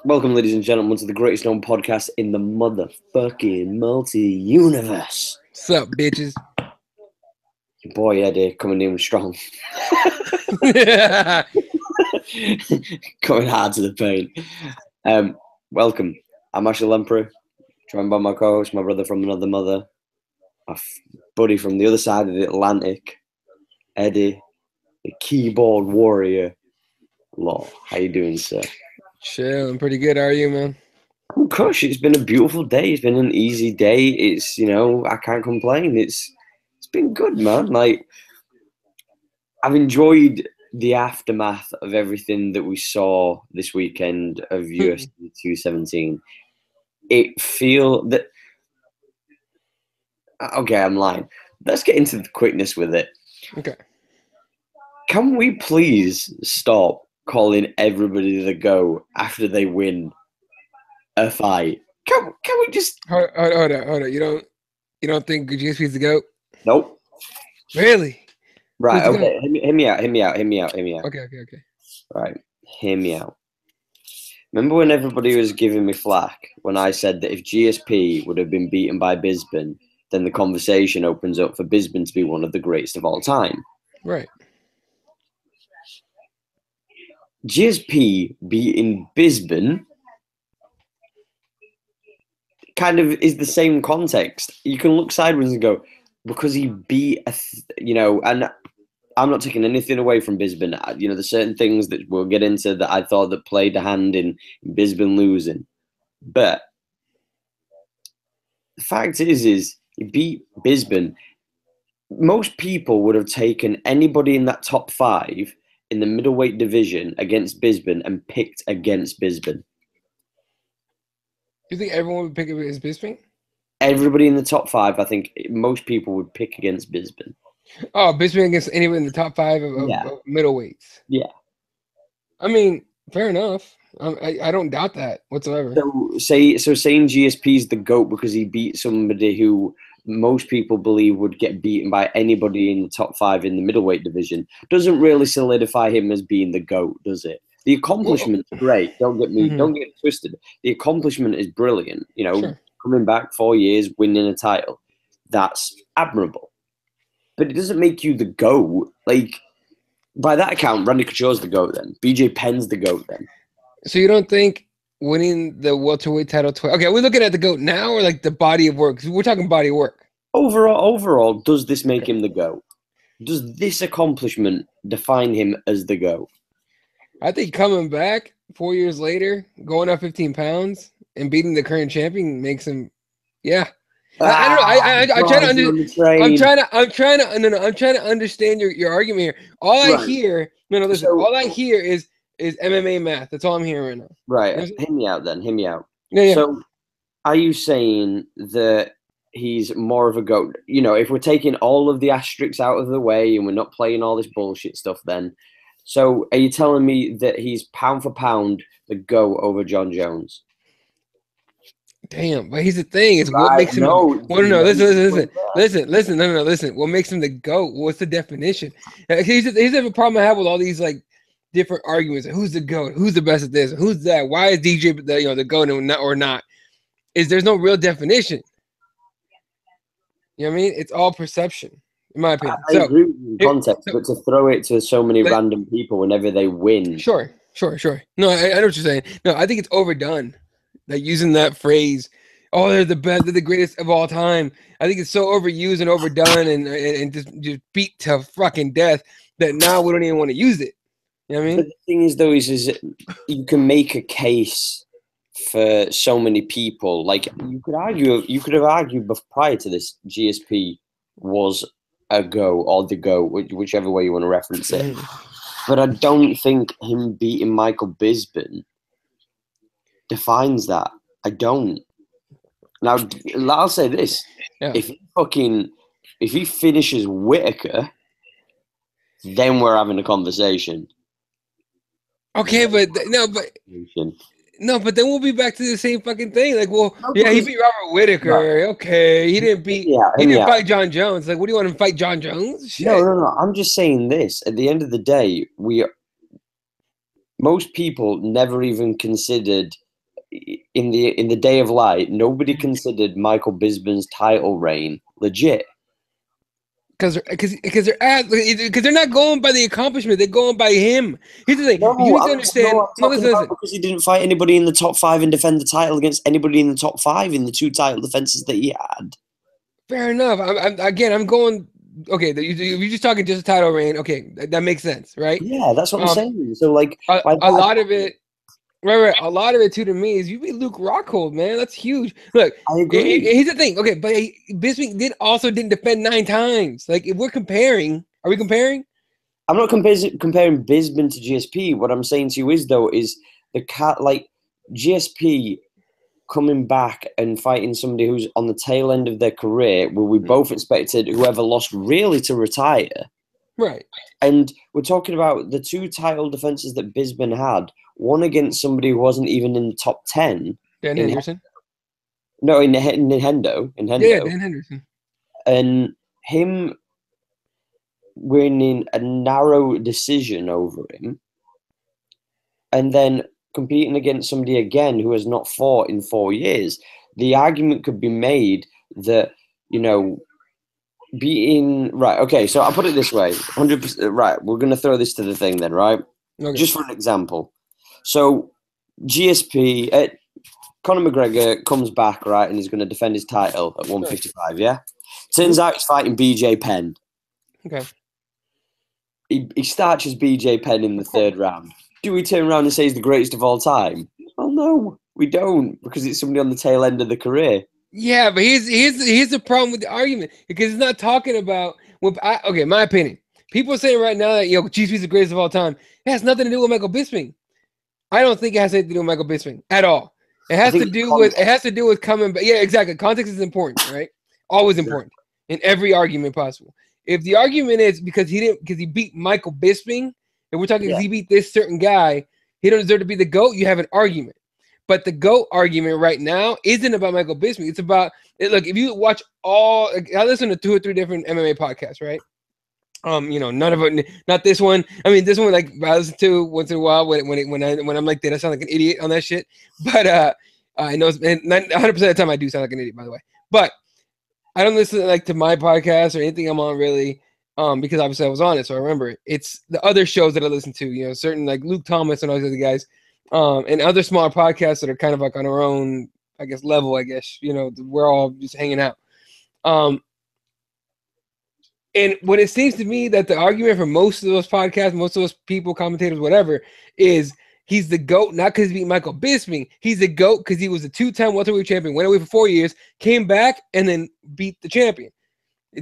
Welcome, ladies and gentlemen, to the greatest known podcast in the motherfucking multi-universe. What's up, bitches? Your boy Eddie coming in strong. Coming hard to the paint. Welcome. I'm actually Lamprey, joined by my co-host, my brother from another mother, my buddy from the other side of the Atlantic, Eddie, the keyboard warrior. Law. How you doing, sir? Chilling pretty good. How are you, man? I'm crushed. It's been a beautiful day. It's been an easy day. It's, I can't complain. It's been good, man. Like, I've enjoyed the aftermath of everything that we saw this weekend of UFC 217. It feel that okay, I'm lying. Let's get into the quickness with it. Okay. Can we please stop calling everybody the GOAT after they win a fight? Can we just hold on. You don't think GSP is the GOAT? Nope. Really? Right, Who's okay. Hear me out. Okay. Right. Hear me out. Remember when everybody was giving me flack when I said that if GSP would have been beaten by Bisping, then the conversation opens up for Bisping to be one of the greatest of all time. Right. GSP beating Bisping kind of is the same context. You can look sideways and go, because he beat and I'm not taking anything away from Bisping. There's certain things that we'll get into that I thought that played a hand in Bisping losing. But the fact is he beat Bisping. Most people would have taken anybody in that top 5 in the middleweight division against Bisping and picked against Bisping. You think everyone would pick it as Bisping? Everybody in the top 5, I think most people would pick against Bisping. Oh, Bisping against anyone in the top 5 of middleweights. Yeah. I mean, fair enough. I don't doubt that whatsoever. So saying GSP is the GOAT because he beat somebody who most people believe would get beaten by anybody in the top 5 in the middleweight division doesn't really solidify him as being the GOAT, does it? The accomplishment's great. Don't get it twisted. The accomplishment is brilliant. Sure. Coming back 4 years, winning a title, that's admirable. But it doesn't make you the GOAT. Like, by that account, Randy Couture's the GOAT then. BJ Penn's the GOAT then. So you don't think winning the welterweight title twice? Okay, are we looking at the GOAT now or like the body of work? 'Cause we're talking body of work. Overall, does this make him the GOAT? Does this accomplishment define him as the GOAT? I think coming back 4 years later, going up 15 pounds and beating the current champion makes him, yeah. I don't know. I'm trying to understand your argument here. All I hear is MMA math. That's all I'm hearing right now. Right. Hear me out then. Yeah. So, are you saying that he's more of a GOAT? If we're taking all of the asterisks out of the way and we're not playing all this bullshit stuff, then. So, are you telling me that he's pound for pound the GOAT over John Jones? Damn, but here's the thing: is what makes him. Listen. What makes him the GOAT? What's the definition? Here's the problem I have with all these like different arguments. Who's the GOAT? Who's the best at this? Who's that? Why is DJ the GOAT or not? Is there's no real definition. You know what I mean? It's all perception, in my opinion. I agree with the context, but to throw it to so many random people whenever they win. Sure. No, I know what you're saying. No, I think it's overdone. Like using that phrase, oh, they're the best, they're the greatest of all time. I think it's so overused and overdone and just beat to fucking death that now we don't even want to use it. You know what I mean? But the thing is, though, is you can make a case for so many people. Like you could have argued prior to this, GSP was a GOAT or the GOAT, whichever way you want to reference it. But I don't think him beating Michael Bisping defines that. I don't. Now I'll say this: if he finishes Whitaker, then we're having a conversation. Okay, but then we'll be back to the same fucking thing. Like, well, he beat Robert Whitaker. Right. Okay, he didn't fight John Jones. Like, what do you want him to fight John Jones? Shit. No. I'm just saying this. At the end of the day, most people never even considered in the day of light, nobody considered Michael Bisping's title reign legit. Because they're not going by the accomplishment, they're going by him. Here's the thing: you need to understand. Listen. Because he didn't fight anybody in the top 5 and defend the title against anybody in the top 5 in the 2 title defenses that he had. Fair enough. I'm going. Okay, you're just talking just a title reign. Okay, that makes sense, right? Yeah, that's what I'm saying. So like, a lot of it. Right. A lot of it too to me is you beat Luke Rockhold, man. That's huge. Look, I agree. Here's the thing. Okay, but Bisping didn't defend 9 times. Like, if we're comparing, are we comparing? I'm not comparing Bisping to GSP. What I'm saying to you is like GSP coming back and fighting somebody who's on the tail end of their career, where we both expected whoever lost really to retire. Right. And we're talking about the 2 title defenses that Bisping had. One against somebody who wasn't even in the top 10. Dan Henderson? No, in Hendo. Yeah, Dan Henderson. And him winning a narrow decision over him. And then competing against somebody again who has not fought in 4 years. The argument could be made that, beating... Right, okay, so I'll put it this way. 100%. Right, we're going to throw this to the thing then, right? Okay. Just for an example. So, GSP, Conor McGregor comes back, right, and he's going to defend his title at 155, yeah? Turns out he's fighting BJ Penn. Okay. He starches BJ Penn in the 3rd round. Do we turn around and say he's the greatest of all time? Well, no, we don't, because it's somebody on the tail end of the career. Yeah, but here's the problem with the argument, because it's not talking about... okay, my opinion. People are saying right now that, GSP's the greatest of all time. It has nothing to do with Michael Bisping. I don't think it has anything to do with Michael Bisping at all. It has to do with coming back. Yeah, exactly. Context is important, right? Always important in every argument possible. If the argument is because he beat Michael Bisping, and we're talking because he beat this certain guy, he don't deserve to be the GOAT, you have an argument. But the GOAT argument right now isn't about Michael Bisping. It's about look, if you watch I listen to 2 or 3 different MMA podcasts, right? None of it, not this one. I mean, this one, like, I listen to once in a while when I'm like that, I sound like an idiot on that shit. But I know 100% of the time I do sound like an idiot, by the way. But I don't listen to my podcast or anything I'm on really, because obviously I was on it, so I remember it. It's the other shows that I listen to, certain like Luke Thomas and all these other guys, and other smaller podcasts that are kind of like on our own, I guess, level. I guess we're all just hanging out. And what it seems to me that the argument for most of those podcasts, most of those people, commentators, whatever, is he's the GOAT, not because he beat Michael Bisping. He's the GOAT because he was a 2-time welterweight champion, went away for 4 years, came back, and then beat the champion.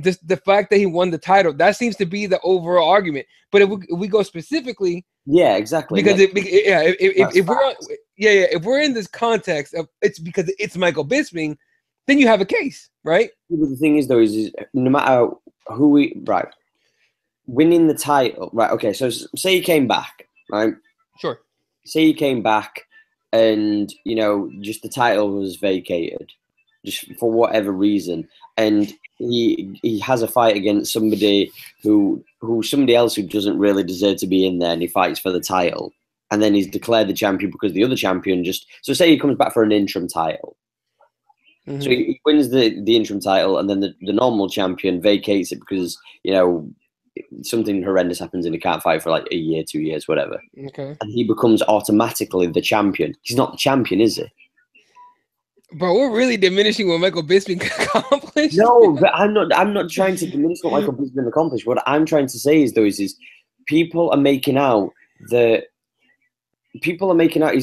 Just the fact that he won the title, that seems to be the overall argument. But if we go specifically, yeah, exactly, because if we're in this context of it's because it's Michael Bisping, then you have a case, right? But the thing is, though, is no matter who winning the title, right? Okay, so say he came back, right? Sure. Say he came back, and just the title was vacated, just for whatever reason, and he has a fight against somebody somebody else who doesn't really deserve to be in there, and he fights for the title, and then he's declared the champion because the other champion so say he comes back for an interim title. Mm-hmm. So he wins the interim title, and then the normal champion vacates it because something horrendous happens and he can't fight for like a year, 2 years, whatever. Okay. And he becomes automatically the champion. He's not the champion, is he? Bro, we're really diminishing what Michael Bisping accomplished. No, but I'm not trying to diminish what Michael Bisping accomplished. What I'm trying to say is people are making out he's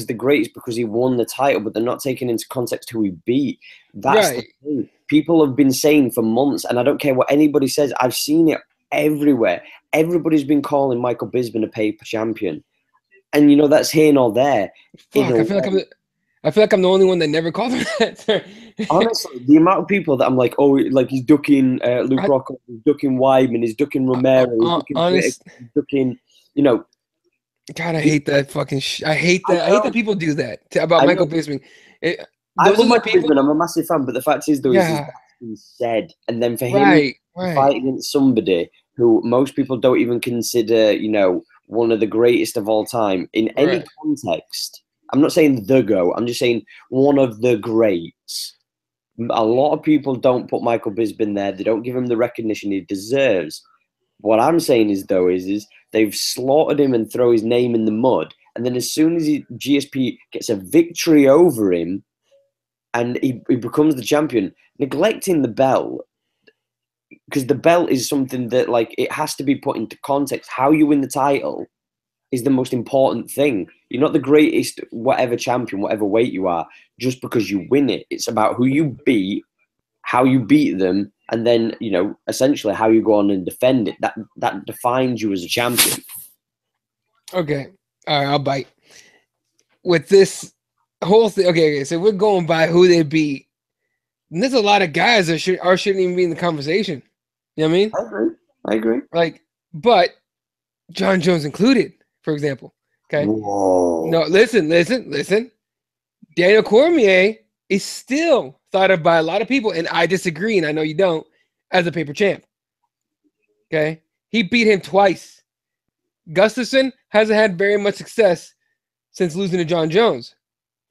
the greatest because he won the title, but they're not taking into context who he beat. That's the thing. People have been saying for months, and I don't care what anybody says, I've seen it everywhere. Everybody's been calling Michael Bisping a paper champion. And, that's here nor there. Fuck, I feel like I'm the only one that never called him that. Honestly, the amount of people that I'm like, oh, like he's ducking Luke Rockhold, he's ducking Weidman, he's ducking Romero, he's ducking, God, I hate that fucking I hate that. I hate that people do that about Michael Bisping. I love Michael Bisping. I'm a massive fan, but the fact is, though, is that's been said, and then for him to fight against somebody who most people don't even consider, one of the greatest of all time in any context, I'm not saying the GOAT. I'm just saying one of the greats. A lot of people don't put Michael Bisping there. They don't give him the recognition he deserves. What I'm saying is, though, is they've slaughtered him and throw his name in the mud. And then as soon as GSP gets a victory over him and he becomes the champion, neglecting the belt, because the belt is something that, like, it has to be put into context. How you win the title is the most important thing. You're not the greatest whatever champion, whatever weight you are, just because you win it. It's about who you beat, how you beat them, and then, you know, essentially how you go on and defend it. That defines you as a champion. Okay. All right, I'll bite. With this whole thing, okay, so we're going by who they beat. And there's a lot of guys that shouldn't even be in the conversation. You know what I mean? I agree. Like, but John Jones included, for example. Okay. Whoa. No, listen. Daniel Cormier is still thought of by a lot of people, and I disagree, and I know you don't, as a paper champ. Okay. He beat him twice. Gustafsson hasn't had very much success since losing to John Jones.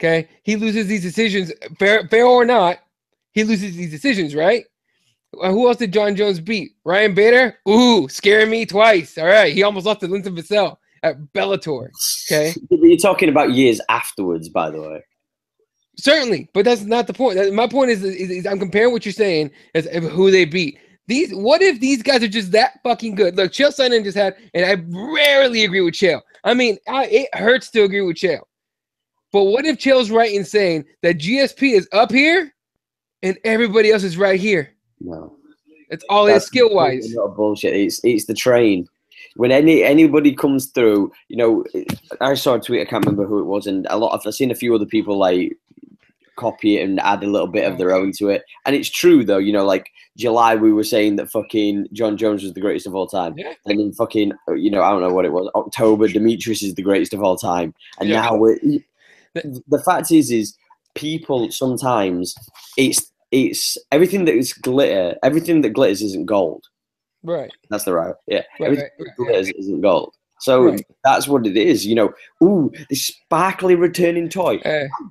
Okay. He loses these decisions, fair or not, he loses these decisions, right? Who else did John Jones beat? Ryan Bader? Ooh, scaring me twice. All right. He almost lost to Linton Vassell at Bellator. Okay. You're talking about years afterwards, by the way. Certainly, but that's not the point. My point is I'm comparing what you're saying as who they beat. What if these guys are just that fucking good? Look, Chael Sonnen just had, and I rarely agree with Chael. I mean, it hurts to agree with Chael. But what if Chael's right in saying that GSP is up here and everybody else is right here? No. That's all it is skill-wise. Not bullshit. It's the train. When anybody comes through, you know, I saw a tweet, I can't remember who it was, and I've seen a few other people like copy it and add a little bit of their own to it. And it's true though, you know, like July we were saying that fucking John Jones was the greatest of all time. Yeah. And then fucking, you know, I don't know what it was, October, Demetrius is the greatest of all time. And now the fact is people sometimes it's everything that is glitter, everything that glitters isn't gold. Right. That's the right. Yeah. Right, everything that glitters isn't gold. So that's what it is, you know. Ooh, this sparkly returning toy.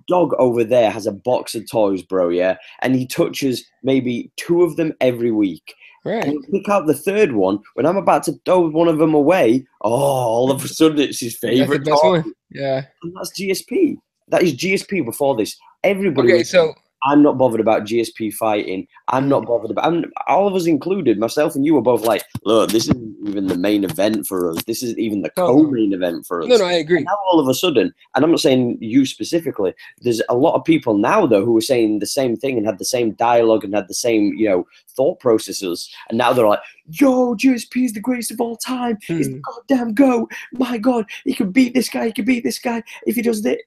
Dog over there has a box of toys, bro, yeah? And he touches maybe 2 of them every week. Right. And he'll pick out the 3rd one. When I'm about to throw one of them away, all of a sudden it's his favorite toy. One. Yeah. And that's GSP. That is GSP before this. Everybody. Okay, so I'm not bothered about GSP fighting. I'm not bothered about. All of us included, myself and you, were both like, "Look, this isn't even the main event for us. This isn't even the co-main event for us." No, I agree. And now all of a sudden, and I'm not saying you specifically, there's a lot of people now though who are saying the same thing and had the same dialogue and had the same, you know, thought processes, and now they're like, "Yo, GSP is the greatest of all time. He's the goddamn GOAT. My God, he can beat this guy. He can beat this guy if he does this."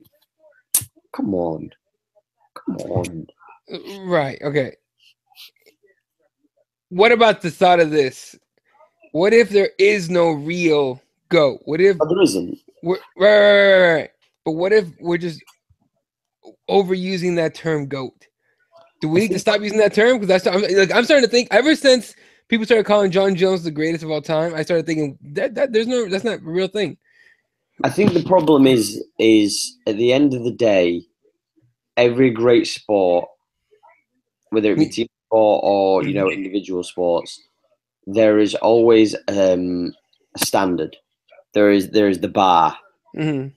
Come on. Right. Okay. What about the thought of this? What if there is no real GOAT? What if there isn't? Right. But what if we're just overusing that term GOAT? Do we need to stop using that term? Because I'm starting to think. Ever since people started calling John Jones the greatest of all time, I started thinking that's not a real thing. I think the problem is at the end of the day, every great sport, whether it be team sport or, you know, individual sports, there is always a standard. There is the bar. Mm-hmm.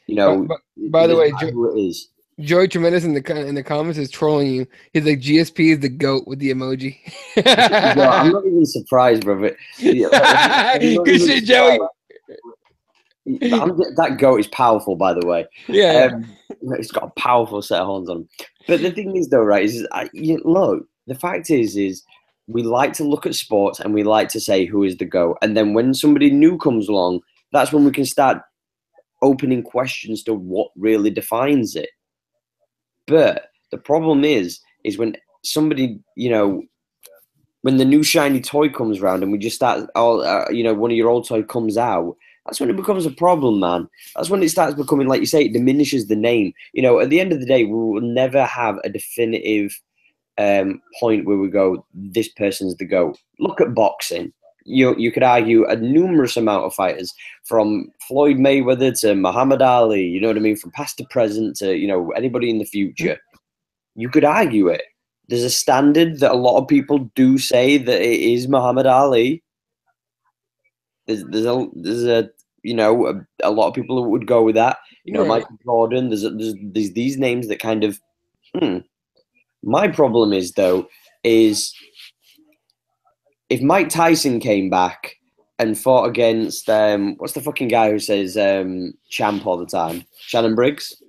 You know. By the way, who it is. Joey Tremendous in the comments is trolling you. He's like, GSP is the GOAT with the emoji. No, I'm not even surprised, bro. But, good shit, Joey. That GOAT is powerful, by the way. Yeah. It's got a powerful set of horns on him. But the thing is, though, right, look, the fact is we like to look at sports and we like to say who is the GOAT. And then when somebody new comes along, that's when we can start opening questions to what really defines it. But the problem is when somebody, you know, when the new shiny toy comes around and we just start, you know, one of your old toy comes out, that's when it becomes a problem, man. That's when it starts becoming, like you say, it diminishes the name. You know, at the end of the day, we will never have a definitive point where we go, this person's the GOAT. Look at boxing. you could argue a numerous amount of fighters, from Floyd Mayweather to Muhammad Ali. You know what I mean? From past to present to anybody in the future. You could argue it. There's a standard that a lot of people do say that it is Muhammad Ali. There's a lot of people who would go with that. Michael Jordan. There's these names that kind of. My problem is if Mike Tyson came back and fought against what's the fucking guy who says champ all the time? Shannon Briggs.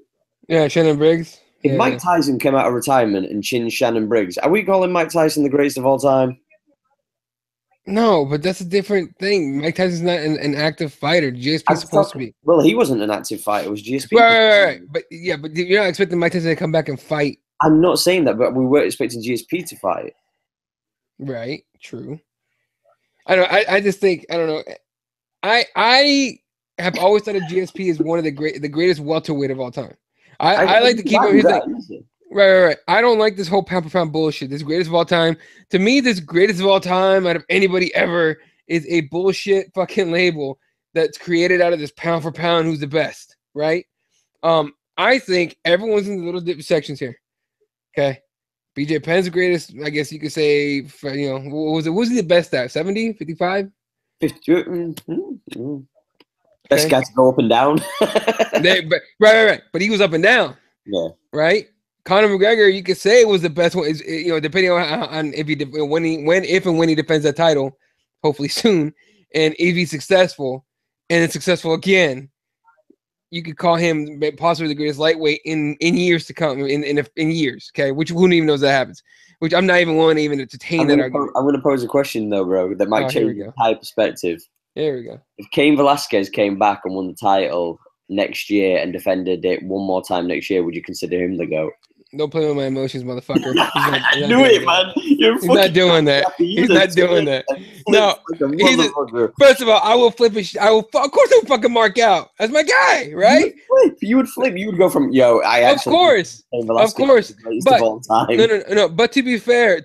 Yeah, Shannon Briggs. If Mike Tyson came out of retirement and chinned Shannon Briggs, are we calling Mike Tyson the greatest of all time? No, but that's a different thing. Mike Tyson's not an active fighter. GSP's supposed to be. Well, he wasn't an active fighter. It was GSP. Right. But you're not expecting Mike Tyson to come back and fight. I'm not saying that, but we were expecting GSP to fight. Right. True. I just think, I don't know. I have always thought of GSP as one of the greatest welterweight of all time. I like to keep him. He's like, right. I don't like this whole pound for pound bullshit. This greatest of all time. To me, this greatest of all time out of anybody ever is a bullshit fucking label that's created out of this pound for pound who's the best, right? I think everyone's in the little different sections here. Okay. BJ Penn's the greatest, I guess you could say, what was he the best at? 70, 55? 50. Best guy to go up and down. Right. But he was up and down. Yeah. Right? Conor McGregor, you could say was the best one, depending on if when he defends that title, hopefully soon, and if he's successful and it's successful again, you could call him possibly the greatest lightweight in years to come, in years, okay? Which who even knows that happens? Which I'm not even willing to even entertain that argument. I'm going to pose a question, though, bro, that might change your entire perspective. Here we go. If Cain Velasquez came back and won the title next year and defended it one more time next year, would you consider him the GOAT? Don't play with my emotions, motherfucker. I knew it, man. He's not doing that. He's not doing that. No. First of all, I will flip it. Of course, I'll fucking mark out. That's my guy, right? You would flip. You would go from Of course. But no. But to be fair,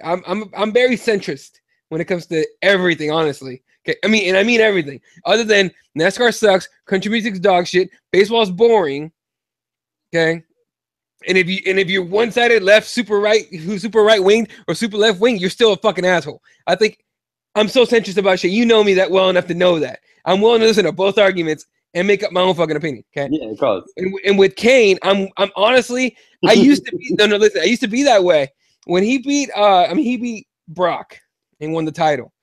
I'm very centrist when it comes to everything. Honestly, okay. I mean everything. Other than NASCAR sucks, country music's dog shit, baseball's boring. Okay. And if you're one-sided left, super right winged or super left wing, you're still a fucking asshole. I think I'm so centrist about shit. You know me that well enough to know that. I'm willing to listen to both arguments and make up my own fucking opinion. Okay. Yeah, of course. And with Cain, I'm honestly, I used to be listen, I used to be that way. When he beat he beat Brock and won the title.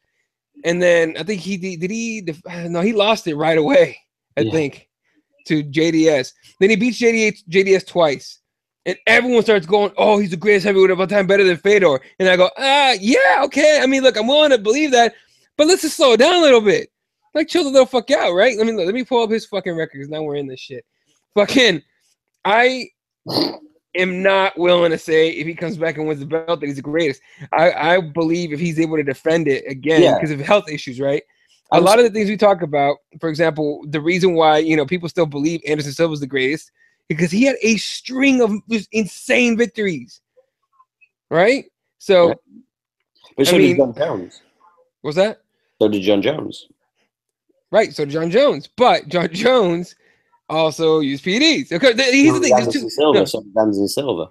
And then I think he lost it right away, I think, to JDS. Then he beats JDS twice. And everyone starts going, oh, he's the greatest heavyweight of all time, better than Fedor. And I go, yeah, okay. I mean, look, I'm willing to believe that, but let's just slow it down a little bit. Like, chill the little fuck out, right? Let me pull up his fucking record because now we're in this shit. Fucking, I am not willing to say if he comes back and wins the belt that he's the greatest. I believe if he's able to defend it again because of health issues, right? A lot of the things we talk about, for example, the reason why, people still believe Anderson Silva is the greatest because he had a string of insane victories, right? So, but so did John Jones. What's that? So did John Jones. Right, so did John Jones. But John Jones also used PEDs. Okay, here's the thing. Anderson Silva.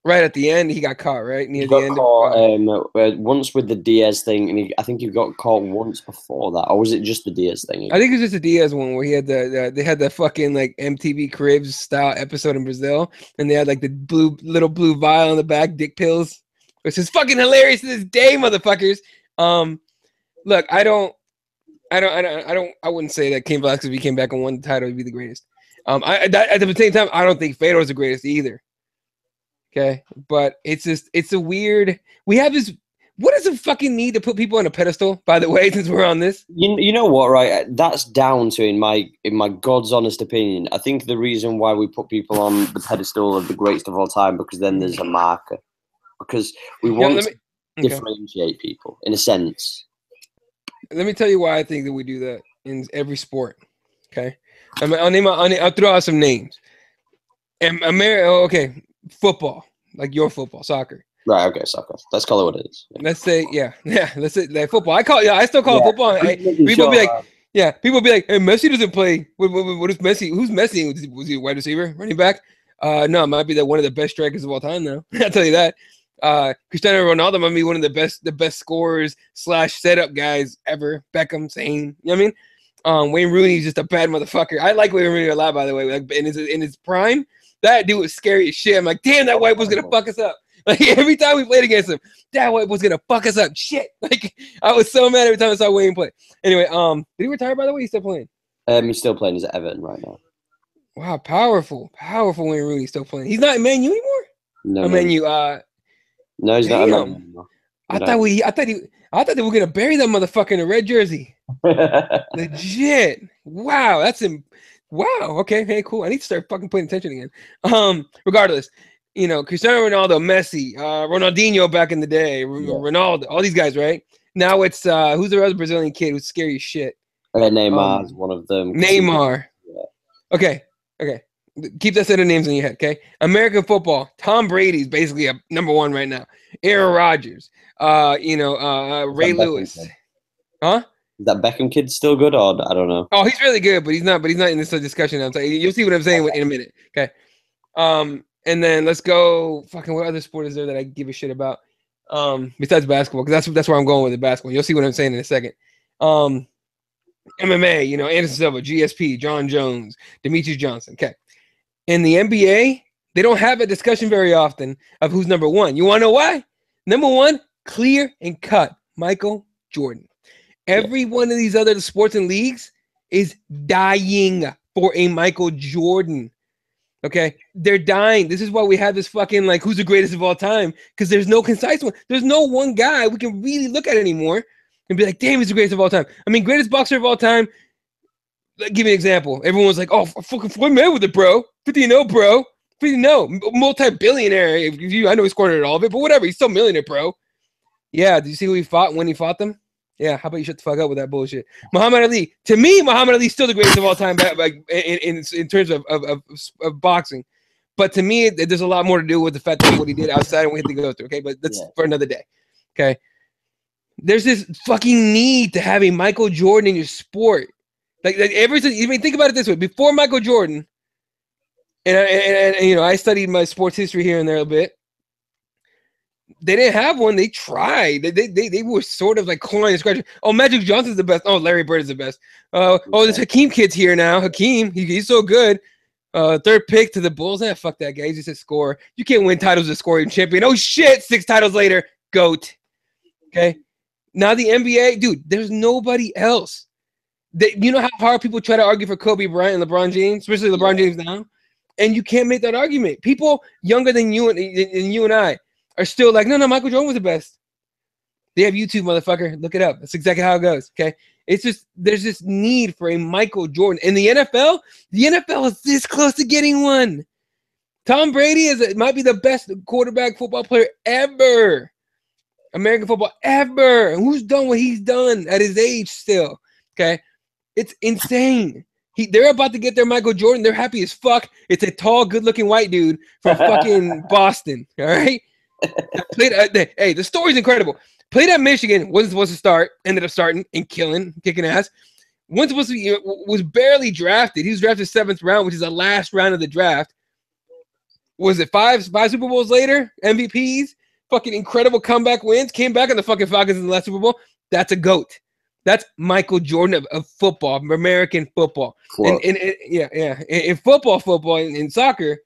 Right at the end, he got caught, right? Near the end. Caught, once with the Diaz thing, and I think he got caught once before that. Or was it just the Diaz thing? I think it was just the Diaz one where he had they had the fucking like MTV Cribs style episode in Brazil, and they had like the little blue vial on the back, dick pills, which is fucking hilarious to this day, motherfuckers. Look, I wouldn't say that Cain Velasquez, if he came back and won the title, he'd be the greatest. At the same time, I don't think Fedor is the greatest either. Okay, but it's a weird. We have this. What is the fucking need to put people on a pedestal? By the way, since we're on this, you know what, right? That's down to in my God's honest opinion. I think the reason why we put people on the pedestal of the greatest of all time because then there's a marker because we want to differentiate people in a sense. Let me tell you why I think that we do that in every sport. Okay, I'll throw out some names. Okay. Football, like your football, soccer. Right. Okay. Soccer. Let's call it what it is. Yeah. Let's say, let's say like football. I still call it football. People be like, people be like, hey, Messi doesn't play. What is Messi? Who's Messi? Was he a wide receiver, running back? No, it might be one of the best strikers of all time. Though I'll tell you that. Cristiano Ronaldo might be one of the best scorers / setup guys ever. Beckham, same. You know what I mean? Wayne Rooney's just a bad motherfucker. I like Wayne Rooney a lot, by the way. Like in his prime, that dude was scary as shit. I'm like, damn, that white was gonna fuck us up. Like every time we played against him, that white was gonna fuck us up. Shit. Like I was so mad every time I saw Wayne play. Anyway, did he retire, by the way? He's still playing. He's still playing. He's at Everton right now. Wow, powerful Wayne Rooney still playing. He's not at Man U anymore. No, Man U. No, he's not. Anymore. I thought they were gonna bury that motherfucker in a red jersey. Legit. Wow, wow. Okay, hey, cool. I need to start fucking paying attention again. Regardless, Cristiano Ronaldo, Messi, Ronaldinho back in the day, Ronaldo, all these guys, right? Now it's who's the other Brazilian kid who's scary as shit? Neymar is one of them. Neymar. Yeah. Okay. Keep that set of names in your head, okay? American football. Tom Brady's basically a number one right now. Aaron Rodgers. Ray Lewis. Huh? Is that Beckham kid still good, or I don't know? Oh, he's really good, but he's not in this discussion. I'm saying you'll see what I'm saying in a minute. Okay. And then let's go. Fucking what other sport is there that I give a shit about? Besides basketball, because that's where I'm going with the basketball. You'll see what I'm saying in a second. MMA, Anderson Silva, GSP, John Jones, Demetrius Johnson. Okay. In the NBA, they don't have a discussion very often of who's number one. You want to know why? Number one, clear and cut, Michael Jordan. Every one of these other sports and leagues is dying for a Michael Jordan. Okay? They're dying. This is why we have this fucking, like, who's the greatest of all time? Because there's no concise one. There's no one guy we can really look at anymore and be like, damn, he's the greatest of all time. I mean, greatest boxer of all time. Give me an example. Everyone's like, oh, fucking Floyd Mayweather, bro. 50-0, bro. 50-0. Multi-billionaire. I know he scored all of it, but whatever. He's still a millionaire, bro. Yeah, did you see who he fought when he fought them? Yeah, how about you shut the fuck up with that bullshit? Muhammad Ali. To me, Muhammad Ali's still the greatest of all time in terms of boxing. But to me, there's a lot more to do with the fact that what he did outside and we had to go through, okay? But that's for another day, okay? There's this fucking need to have a Michael Jordan in your sport. Like think about it this way. Before Michael Jordan, and I studied my sports history here and there a bit. They didn't have one. They tried. They were sort of like clawing and scratching. Oh, Magic Johnson's the best. Oh, Larry Bird is the best. This Hakeem kid's here now. Hakeem, he's so good. Third pick to the Bulls. Fuck that guy. He's just a scorer. You can't win titles as a scoring champion. Oh shit! 6 titles later, GOAT. Okay. Now the NBA, dude. There's nobody else. You know how hard people try to argue for Kobe Bryant and LeBron James, especially LeBron James now, and you can't make that argument. People younger than you and I are still like, no, Michael Jordan was the best. They have YouTube, motherfucker. Look it up. That's exactly how it goes. Okay, it's just there's this need for a Michael Jordan in the NFL. The NFL is this close to getting one. Tom Brady might be the best quarterback football player ever, American football ever. And who's done what he's done at his age still? Okay. It's insane. They're about to get their Michael Jordan. They're happy as fuck. It's a tall, good-looking white dude from fucking Boston. All right. Hey, the story's incredible. Played at Michigan. Wasn't supposed to start. Ended up starting and kicking ass. Wasn't supposed to be. Was barely drafted. He was drafted 7th round, which is the last round of the draft. Was it five Super Bowls later? MVPs. Fucking incredible comeback wins. Came back on the fucking Falcons in the last Super Bowl. That's a GOAT. That's Michael Jordan of football, of American football. And in football, in soccer,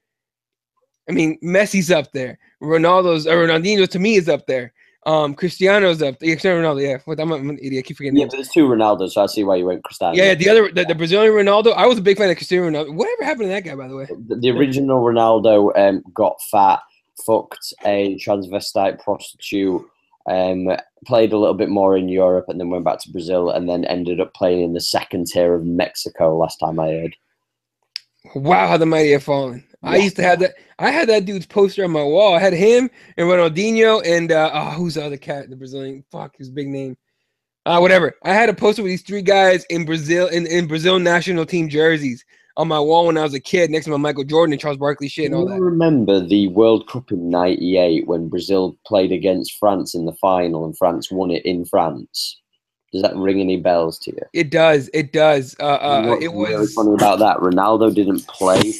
I mean, Messi's up there. Ronaldinho to me is up there. Cristiano's up there. Cristiano Ronaldo, yeah. I'm an idiot. I keep forgetting. Yeah, but there's 2 Ronaldos, so I see why you went Cristiano. Yeah, the Brazilian Ronaldo. I was a big fan of Cristiano Ronaldo. Whatever happened to that guy, by the way? The original Ronaldo got fat, fucked a transvestite prostitute. Played a little bit more in Europe and then went back to Brazil and then ended up playing in the 2nd tier of Mexico last time I heard. Wow, how the mighty have fallen. Yeah. I used to have that. I had that dude's poster on my wall. I had him and Ronaldinho and who's the other cat, the Brazilian? Fuck, his big name. Whatever. I had a poster with these 3 guys in Brazil in Brazil national team jerseys. on my wall when I was a kid next to my Michael Jordan and Charles Barkley shit and all that. Do you remember the World Cup in '98 when Brazil played against France in the final and France won it in France? Does that ring any bells to you? It does. It does. It was really funny about that. Ronaldo didn't play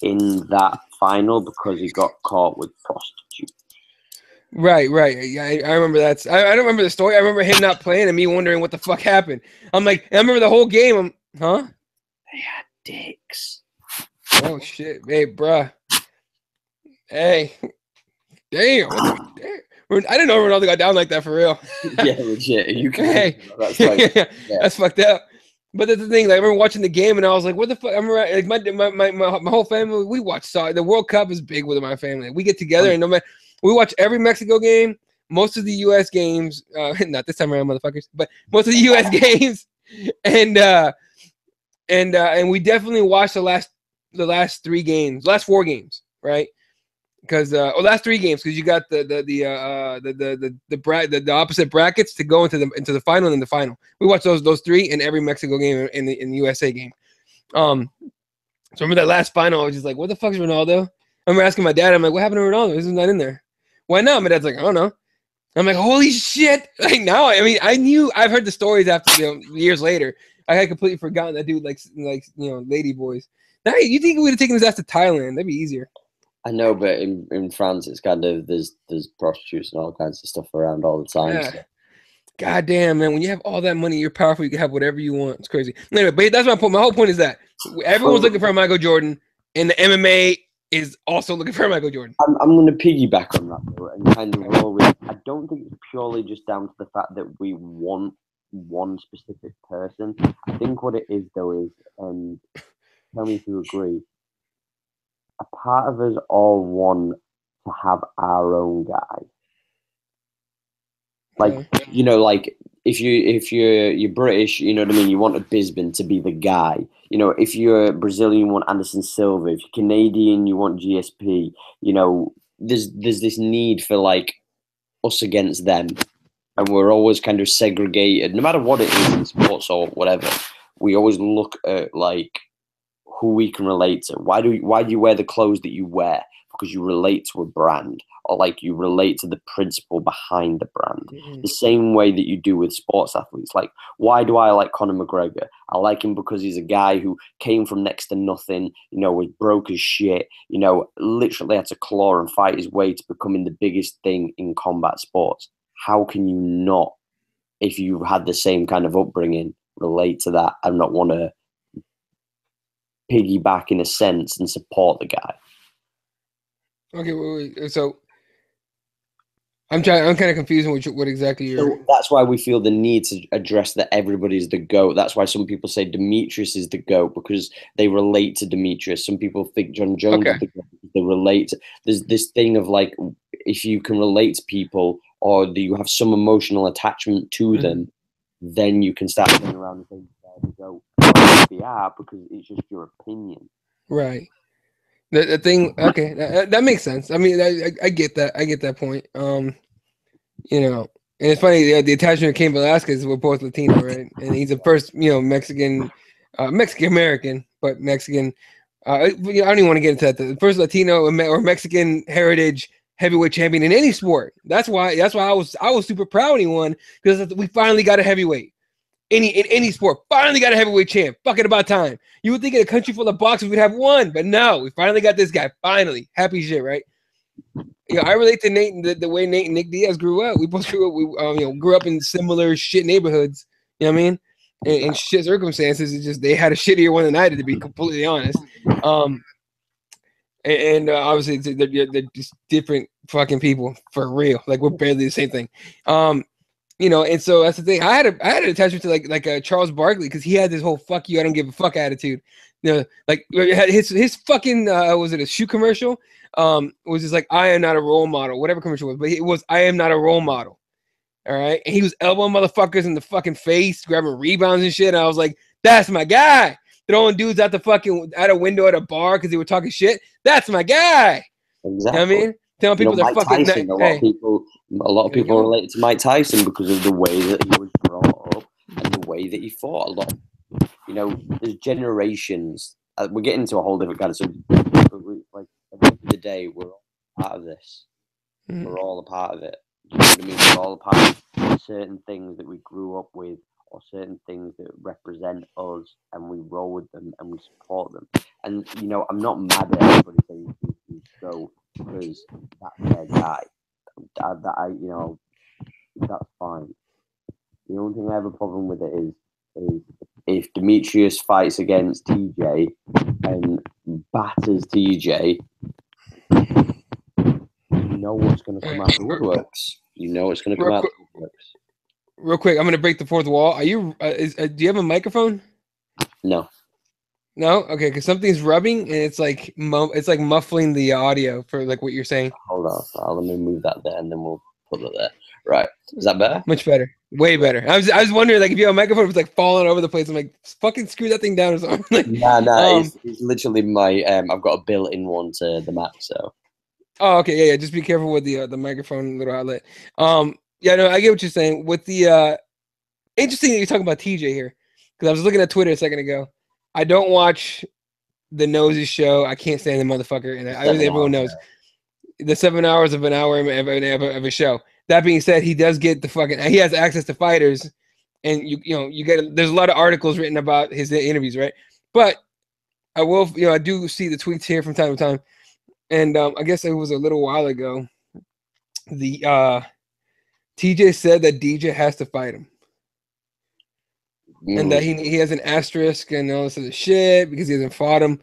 in that final because he got caught with prostitutes. Right. Yeah, I remember that. I don't remember the story. I remember him not playing and me wondering what the fuck happened. I'm like, I remember the whole game. Huh? They had dicks. Oh shit, hey, bruh. Hey, damn. I didn't know Ronaldo got down like that for real. Yeah, legit. You can. Hey, that's fucked up. But that's the thing. Like, I remember watching the game and I was like, "What the fuck?" I remember like my whole family. We watch soccer. The World Cup is big with my family. We get together and no matter. We watch every Mexico game, most of the U.S. games. Not this time around, motherfuckers. But most of the U.S. games, and we definitely watched the last 4 games, right? Because last 3 games, because you got the opposite brackets to go into the final and then the final. We watched those 3 in every Mexico game in the USA game. So remember that last final, I was just like, what the fuck is Ronaldo? I remember asking my dad, I'm like, what happened to Ronaldo? He's not in there. Why not? My dad's like, I don't know. I'm like, holy shit! Like now, I mean, I've heard the stories after years later. I had completely forgotten that dude like lady boys. Now you think we would have taken his ass to Thailand? That'd be easier. I know, but in France, it's kind of there's prostitutes and all kinds of stuff around all the time. Yeah. So. God damn, man! When you have all that money, you're powerful. You can have whatever you want. It's crazy. Anyway, but that's my point. My whole point is that everyone's looking for Michael Jordan, and the MMA is also looking for Michael Jordan. I'm going to piggyback on that though, and kind of roll with. I don't think it's purely just down to the fact that we want one specific person. I think what it is though is, and tell me if you agree. A part of us all want to have our own guy. Like, like if you're British, you know what I mean? You want a Bisbee to be the guy. If you're Brazilian, you want Anderson Silva. If you're Canadian, you want GSP. There's this need for like us against them. And we're always kind of segregated, no matter what it is in sports or whatever. We always look at like who we can relate to. Why do you wear the clothes that you wear? Because you relate to a brand, or like you relate to the principle behind the brand. Mm-hmm. The same way that you do with sports athletes. Like, why do I like Conor McGregor? I like him because he's a guy who came from next to nothing, was broke as shit, literally had to claw and fight his way to becoming the biggest thing in combat sports. How can you not, if you had the same kind of upbringing, relate to that and not want to piggyback in a sense and support the guy? Okay, wait. So I'm kind of confused on what exactly you're. So that's why we feel the need to address that everybody's the GOAT. That's why some people say Demetrius is the GOAT because they relate to Demetrius. Some people think John Jones is the GOAT because they relate to. There's this thing of like, if you can relate to people or do you have some emotional attachment to them, then you can start turning around and saying they're the GOAT. They are because it's just your opinion. Right. The thing, okay, that makes sense. I mean, I get that. I get that point. And it's funny. The attachment of Cain Velasquez, we're both Latino, right? And he's the first, Mexican American, but Mexican. I don't even want to get into that. The first Latino or Mexican heritage heavyweight champion in any sport. That's why I was super proud when he won, because we finally got a heavyweight. In any sport, finally got a heavyweight champ. Fucking about time. You would think in a country full of boxers we'd have one, but no, we finally got this guy. Finally, happy shit, right? I relate to Nate the way Nate and Nick Diaz grew up. We both grew up. We grew up in similar shit neighborhoods. You know what I mean? In shit circumstances, it's just they had a shittier one than I did, to be completely honest. Obviously they're just different fucking people for real. Like we're barely the same thing. And so that's the thing. I had an attachment to like a Charles Barkley because he had this whole "fuck you, I don't give a fuck" attitude. Like his fucking was it a shoe commercial? Was just like I am not a role model, whatever commercial was, but it was I am not a role model. All right, and he was elbowing motherfuckers in the fucking face, grabbing rebounds and shit. And I was like, that's my guy. Throwing dudes out a window at a bar because they were talking shit. That's my guy. Exactly. You know what I mean? Telling people they're fucking. Tyson, a lot of people relate to Mike Tyson because of the way that he was brought up and the way that he fought. There's generations we're getting into a whole different kind of subject. But like at the end of the day, we're all part of this. We're all a part of it. You know what I mean? We're all a part of certain things that we grew up with, or certain things that represent us, and we roll with them and we support them. And you know, I'm not mad at everybody saying you go because that's their guy. You know, that's fine. The only thing I have a problem with it is if Demetrius fights against TJ and batters TJ, you know what's going to come out of the woodworks. You know what's going to come out of the woodworks. Real quick, I'm going to break the fourth wall. Are you? Do you have a microphone? No. No. Okay, because something's rubbing and it's like muffling the audio for like what you're saying. Hold on. Let me move that there, and then we'll put it there. Right. Is that better? Much better. Way better. I was wondering, like, if you have a microphone, it's like falling over the place. I'm like, fucking screw that thing down or something. Like, nah. It's literally my. I've got a built-in one to the Mac, so. Oh, okay, yeah. Just be careful with the microphone little outlet. Yeah, no, I get what you're saying. With the interesting that you're talking about TJ here, because I was looking at Twitter a second ago. I don't watch the Nosy show. I can't stand the motherfucker, and everyone knows the 7 hours of an hour of a show. That being said, he does get he has access to fighters, and you get there's a lot of articles written about his interviews, right? But I will, I do see the tweets here from time to time, and I guess it was a little while ago. The TJ said that DJ has to fight him, and that he has an asterisk and all this other shit because he hasn't fought him.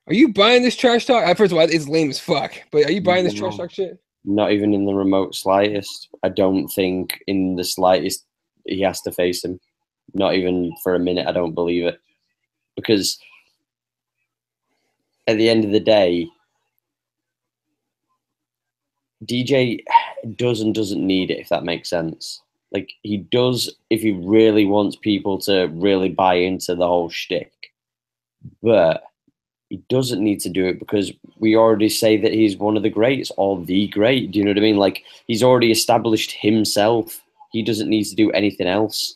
Are you buying this trash talk? First of all, it's lame as fuck. But are you buying this trash talk shit? Not even in the remote slightest. I don't think in the slightest he has to face him. Not even for a minute. I don't believe it. Because at the end of the day, DJ does and doesn't need it, if that makes sense. Like, he does if he really wants people to really buy into the whole shtick. But he doesn't need to do it because we already say that he's one of the greats or the great. Do you know what I mean? Like, he's already established himself. He doesn't need to do anything else.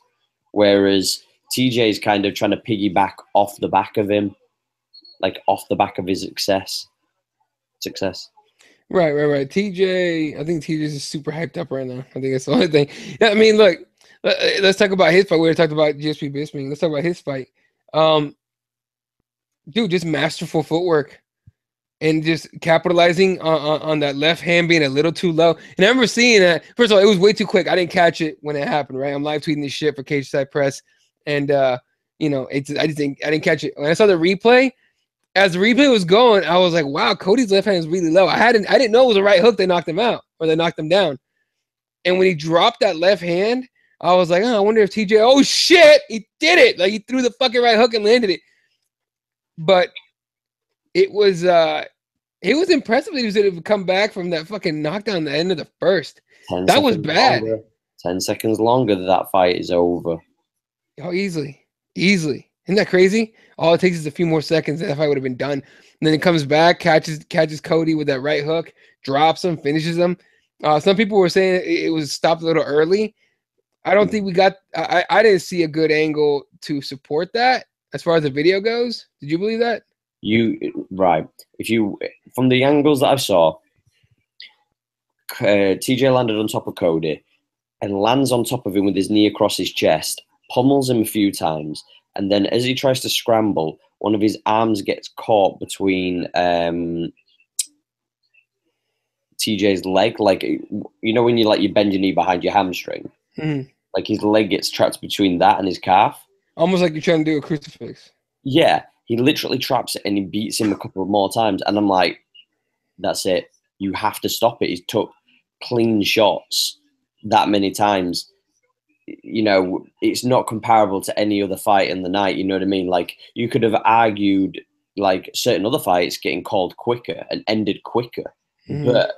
Whereas TJ is kind of trying to piggyback off the back of him, like off the back of his success. Right. TJ, I think TJ is super hyped up right now. I think that's the only thing. Yeah, I mean, look, let's talk about his fight. We already talked about GSP Bisping. Let's talk about his fight. Dude, just masterful footwork and just capitalizing on that left hand being a little too low. And I remember seeing that. First of all, it was way too quick. I didn't catch it when it happened, right? I'm live tweeting this shit for Cage Side Press. And, I didn't catch it. When I saw the replay, as the replay was going, I was like, wow, Cody's left hand is really low. I didn't know it was a right hook that knocked him out or they knocked him down. And when he dropped that left hand, I was like, I wonder if TJ, oh shit, he did it. Like, he threw the fucking right hook and landed it. But it was impressive that he was able to come back from that fucking knockdown at the end of the first. That was bad. 10 seconds longer, that fight is over. Oh, easily. Isn't that crazy? All it takes is a few more seconds and that fight would have been done. And then he comes back, catches Cody with that right hook, drops him, finishes him. Some people were saying it was stopped a little early. I don't think we got I didn't see a good angle to support that as far as the video goes. Did you believe that? Right. From the angles that I saw, TJ landed on top of Cody and lands on top of him with his knee across his chest, pummels him a few times, and then as he tries to scramble, one of his arms gets caught between TJ's leg, like, when you bend your knee behind your hamstring, like his leg gets trapped between that and his calf. Almost like you're trying to do a crucifix. Yeah, he literally traps it and he beats him a couple of more times. And I'm like, that's it. You have to stop it. He's took clean shots that many times. It's not comparable to any other fight in the night. You know what I mean? Like, you could have argued like certain other fights getting called quicker and ended quicker. But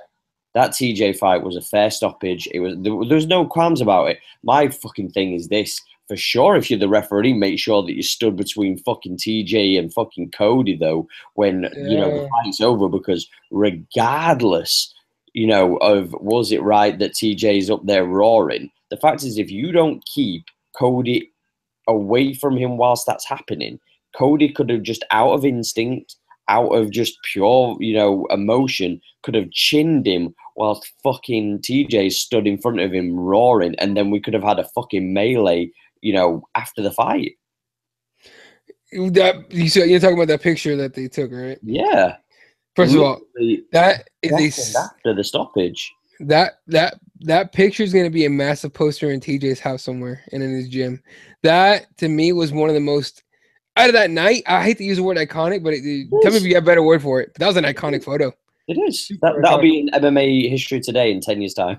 that TJ fight was a fair stoppage. There was no qualms about it. My fucking thing is this. For sure, if you're the referee, make sure that you stood between fucking TJ and fucking Cody, though, when, the fight's over, because regardless, of was it right that TJ's up there roaring, the fact is, if you don't keep Cody away from him whilst that's happening, Cody could have just out of instinct, out of just pure, emotion, could have chinned him whilst fucking TJ stood in front of him roaring, and then we could have had a fucking melee, after the fight. You're talking about that picture that they took, right? Yeah. First of all, that is after the stoppage. That picture is going to be a massive poster in TJ's house somewhere and in his gym. That to me was one of the most out of that night. I hate to use the word iconic, but tell me if you have a better word for it. But that was an iconic photo. It is. That'll be in MMA history today in 10 years' time.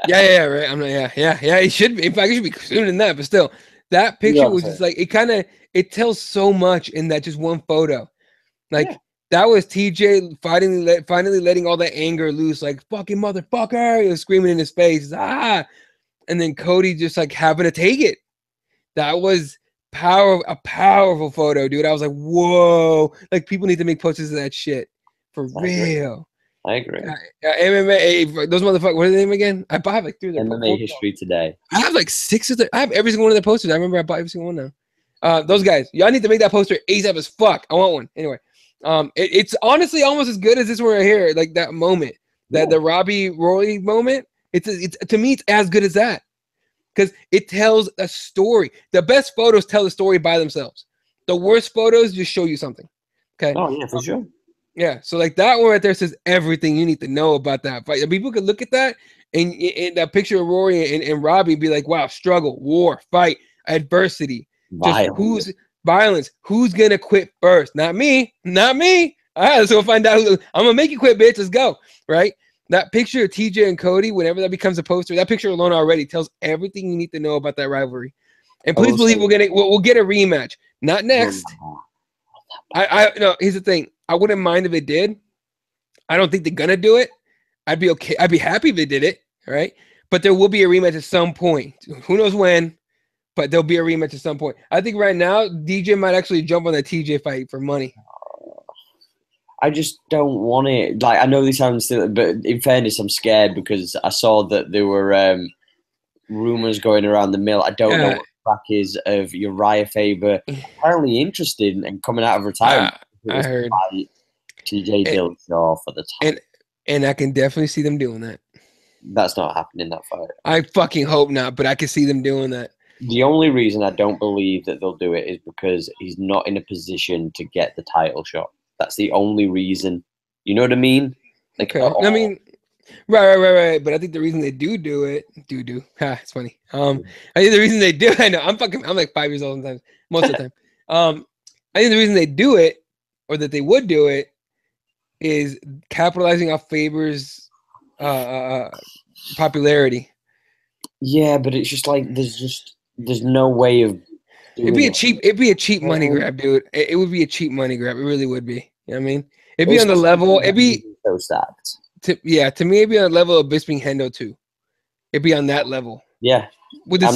Yeah, right. I'm not. Yeah. It should be. In fact, it should be sooner than that. But still, that picture was just like it tells so much in that just one photo. Like that was TJ finally letting all that anger loose, like fucking motherfucker. He was screaming in his face, and then Cody just like having to take it. That was a powerful photo, dude. I was like, whoa! Like people need to make posters of that shit for real. I agree. MMA, those motherfuckers. What are their name again? I have like 3 of their MMA history today. I have like 6 of them. I have every single one of their posters. I remember I bought every single one now. Those guys, y'all need to make that poster ASAP as fuck. I want one. Anyway, it's honestly almost as good as this one right here. Like that moment, the Robbie Roy moment. It's to me, it's as good as that because it tells a story. The best photos tell the story by themselves. The worst photos just show you something. Okay. Oh yeah, for sure. Yeah, so like that one right there says everything you need to know about that fight. People could look at that and that picture of Rory and Robbie and be like, wow, struggle, war, fight, adversity, violence. Who's gonna quit first? Not me. All right, so we'll find out. I'm gonna make you quit, bitch. Let's go. Right? That picture of TJ and Cody, whenever that becomes a poster, that picture alone already tells everything you need to know about that rivalry. And please believe we'll get a rematch. Not next. No, here's the thing. I wouldn't mind if it did. I don't think they're gonna do it. I'd be okay. I'd be happy if they did it, right? But there will be a rematch at some point. Who knows when? But there'll be a rematch at some point. I think right now DJ might actually jump on the TJ fight for money. I just don't want it. Like I know this sounds silly, but in fairness, I'm scared because I saw that there were rumors going around the mill. I don't know what the crack is of Uriah Faber apparently interested in coming out of retirement. I heard TJ Dillashaw for the time. And I can definitely see them doing that. That's not happening in that fight. I fucking hope not, but I can see them doing that. The only reason I don't believe that they'll do it is because he's not in a position to get the title shot. That's the only reason. You know what I mean? Like, okay. I mean, right. But I think the reason they do it, it's funny. I think the reason they do it, I know, I'm like 5 years old sometimes, most of the time. I think the reason they do it, or that they would do it, is capitalizing off Faber's popularity. Yeah, but it's just like there's no way of. It'd be a cheap money grab, dude. It would be a cheap money grab. It really would be. You know what I mean? It'd be on the level. It'd be so stacked. To me, it'd be on the level of Bisping Hendo too. It'd be on that level. Yeah, with the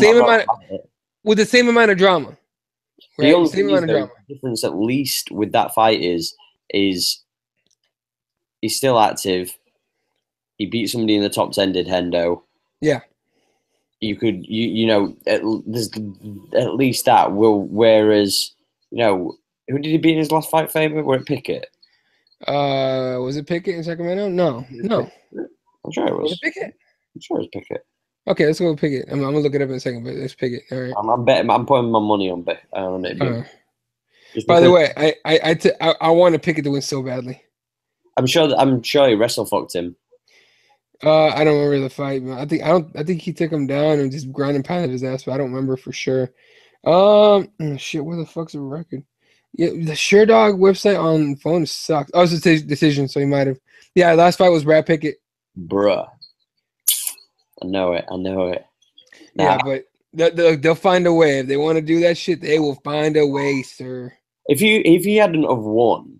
same amount of drama. Right? The only difference, at least with that fight, is he's still active. He beat somebody in the top 10, did Hendo. Yeah. You could, there's at least that. Whereas, who did he beat in his last fight, Faber? Were it Pickett? Was it Pickett in Sacramento? No. I'm sure it was. Was it Pickett? I'm sure it was Pickett. Okay, let's go with Pickett. I'm gonna look it up in a second, but it's Pickett. All right. I'm putting my money on it. By the way, I want Pickett to win so badly. I'm sure he wrestle fucked him. I don't remember the fight, man. I think he took him down and just ground and pounded his ass, but I don't remember for sure. Shit, where the fuck's the record? Yeah, the SureDog website on phone sucks. Oh, it's a decision, so he might have. Yeah, last fight was Brad Pickett. Bruh. I know it. Nah. Yeah, but they'll find a way. If they want to do that shit, they will find a way, sir. If he hadn't have won,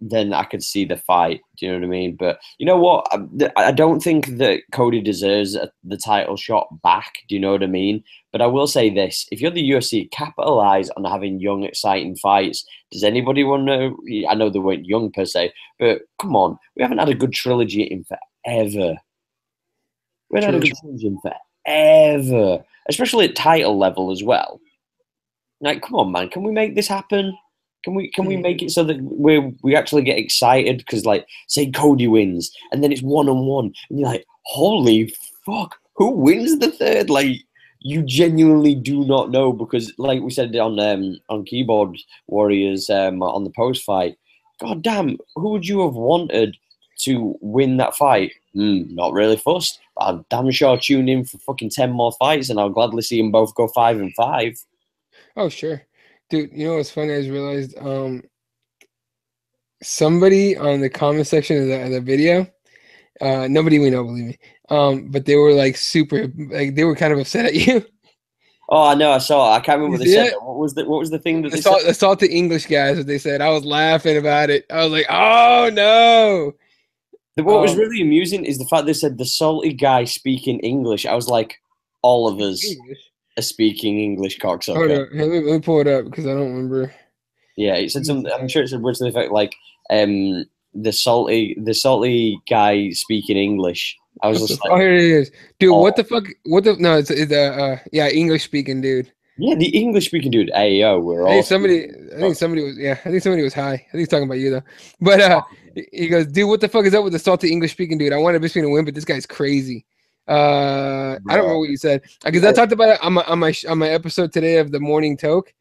then I could see the fight. Do you know what I mean? But you know what? I don't think that Cody deserves the title shot back. Do you know what I mean? But I will say this. If you're the UFC, capitalize on having young, exciting fights. Does anybody want to? I know they weren't young per se, but come on. We haven't had a good trilogy in forever. We haven't had a good trilogy in forever. Especially at title level as well. Like, come on, man, can we make this happen? Can we make it so that we actually get excited? Because, like, say Cody wins, and then it's 1-on-1, and you're like, holy fuck, who wins the third? Like, you genuinely do not know, because, like we said on Keyboard Warriors on the post fight, god damn, who would you have wanted to win that fight? Not really fussed. I'll damn sure tune in for fucking 10 more fights, and I'll gladly see them both go 5-5. Oh, sure. Dude, you know what's funny? I just realized somebody on the comment section of the video, nobody we know, believe me, but they were like super, like they were kind of upset at you. Oh, I know, I saw it. I can't remember what they said. What was the thing that they said? Assaulted English guys, what they said. I was laughing about it. I was like, oh no. What was really amusing is the fact they said the salty guy speaking English. I was like, all of us are speaking English, cocksucker. Let me pull it up because I don't remember. Yeah, it said something. I'm sure it said words to the effect like the salty guy speaking English. I was just like, oh, here it is, dude. Oh. What the fuck? No, it's yeah, English speaking dude. Yeah, the English speaking dude. Hey yo, we're all. I think somebody was high. I think he's talking about you though. But he goes, dude, what the fuck is up with the salty English speaking dude? I wanted Bisping to win, but this guy's crazy. I don't know what you said because I talked about it on my episode today of the Morning Toke,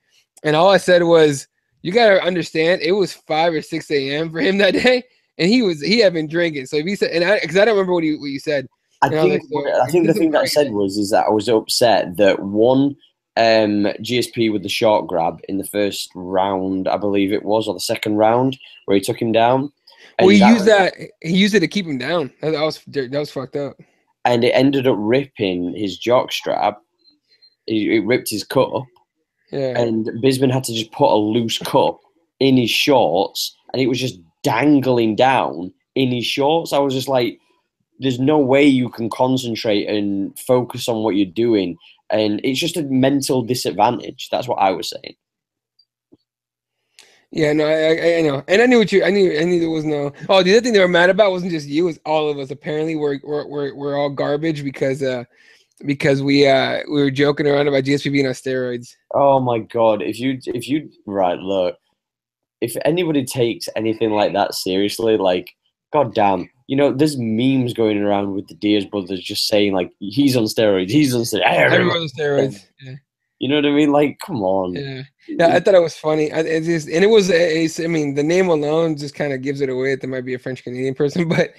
and all I said was, you gotta understand, it was 5 or 6 a.m. for him that day, and he had been drinking. So if he said, because I don't remember what you said. I think the thing that I said is that I was upset that one GSP with the short grab in the first round, I believe it was, or the second round, where he took him down. Well, he used it to keep him down. That was fucked up. And it ended up ripping his jock strap. It ripped his cup. Yeah. And Bisping had to just put a loose cup in his shorts, and it was just dangling down in his shorts. I was just like, there's no way you can concentrate and focus on what you're doing. And it's just a mental disadvantage. That's what I was saying. Yeah, no, I know, and I knew there was no. Oh, the other thing they were mad about wasn't just you; it was all of us. Apparently, we're all garbage because we were joking around about GSP being on steroids. Oh my god! If you right, look, if anybody takes anything like that seriously, like, goddamn, there's memes going around with the Diaz brothers just saying like he's on steroids, Everyone's on steroids. Yeah. You know what I mean? Like, come on. Yeah, I thought it was funny. It was I mean, the name alone just kind of gives it away that there might be a French Canadian person, but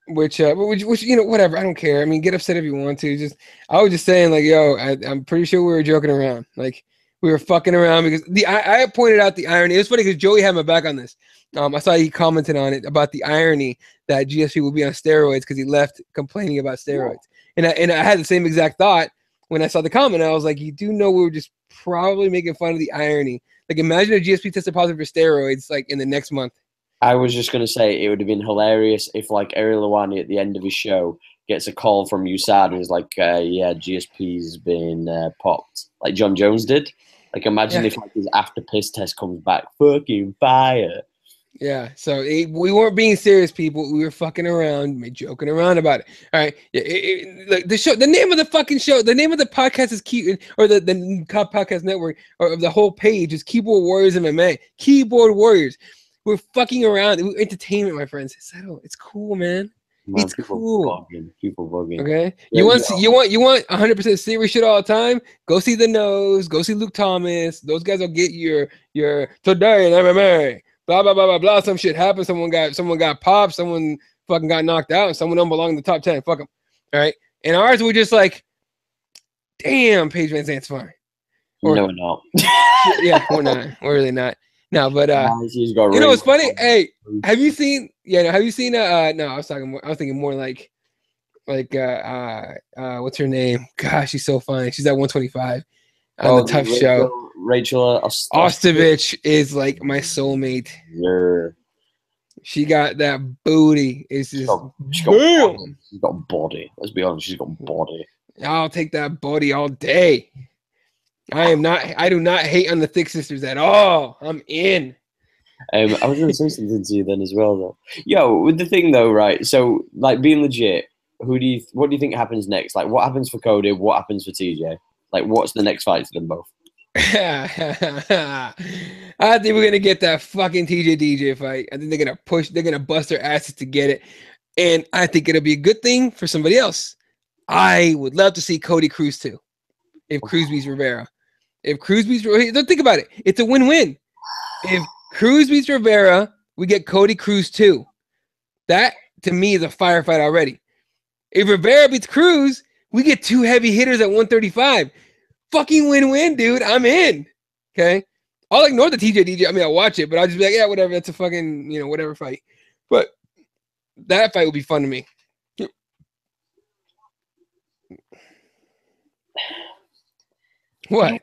which whatever. I don't care. I mean, get upset if you want to. I was just saying, like, yo, I'm pretty sure we were joking around. Like, we were fucking around because I pointed out the irony. It was funny because Joey had my back on this. I saw he commented on it about the irony that GSP would be on steroids because he left complaining about steroids. And I had the same exact thought when I saw the comment. I was like, you do know we were just probably making fun of the irony. Like, imagine if GSP tested positive for steroids like in the next month. I was just going to say it would have been hilarious if, like, Ariel Lawani at the end of his show gets a call from USAD and is like, yeah, GSP's been popped, like John Jones did. Like, imagine if like his after piss test comes back, fucking fire. Yeah, so we weren't being serious, people. We were fucking around, joking around about it. All right, like the show, the name of the fucking show, the name of the podcast is or the podcast network, or of the whole page is Keyboard Warriors MMA. Keyboard Warriors. We're fucking around. We're entertainment, my friends. It's cool, man. It's cool. People bugging. Okay. You want 100% serious shit all the time? Go see The Nose. Go see Luke Thomas. Those guys will get your today in MMA. Blah blah blah blah blah. Some shit happened. Someone got popped. Someone fucking got knocked out. And someone don't belong in the top 10. Fuck them. All right. And ours, we're just like, damn, Paige Van Zandt's fine. No, we're not. Yeah, we're not. We're really not. No, but you know what's funny? Hey, have you seen? Yeah, no, have you seen? No, I was thinking more like, what's her name? Gosh, she's so funny. She's at 125 on the Tough Show. Rachel Ostovich is like my soulmate. Yeah. She got that booty. It's just she's got body. Let's be honest, she's got body. I'll take that body all day. I do not hate on the Thick Sisters at all. I'm in. I was going to say something to you then as well, though. Yo, with the thing though, right? So, like, being legit, what do you think happens next? Like, what happens for Cody? What happens for TJ? Like, what's the next fight to them both? I think we're gonna get that fucking TJ DJ fight. I think they're gonna push. They're gonna bust their asses to get it, and I think it'll be a good thing for somebody else. I would love to see Cody Cruz too. If Cruz beats Rivera, don't think about it. It's a win-win. If Cruz beats Rivera, we get Cody Cruz too. That to me is a firefight already. If Rivera beats Cruz, we get 2 heavy hitters at 135. Fucking win-win, dude. I'm in. Okay. I'll ignore the TJ DJ. I mean, I'll watch it, but I'll just be like, yeah, whatever. That's a fucking, whatever fight. But that fight will be fun to me. What?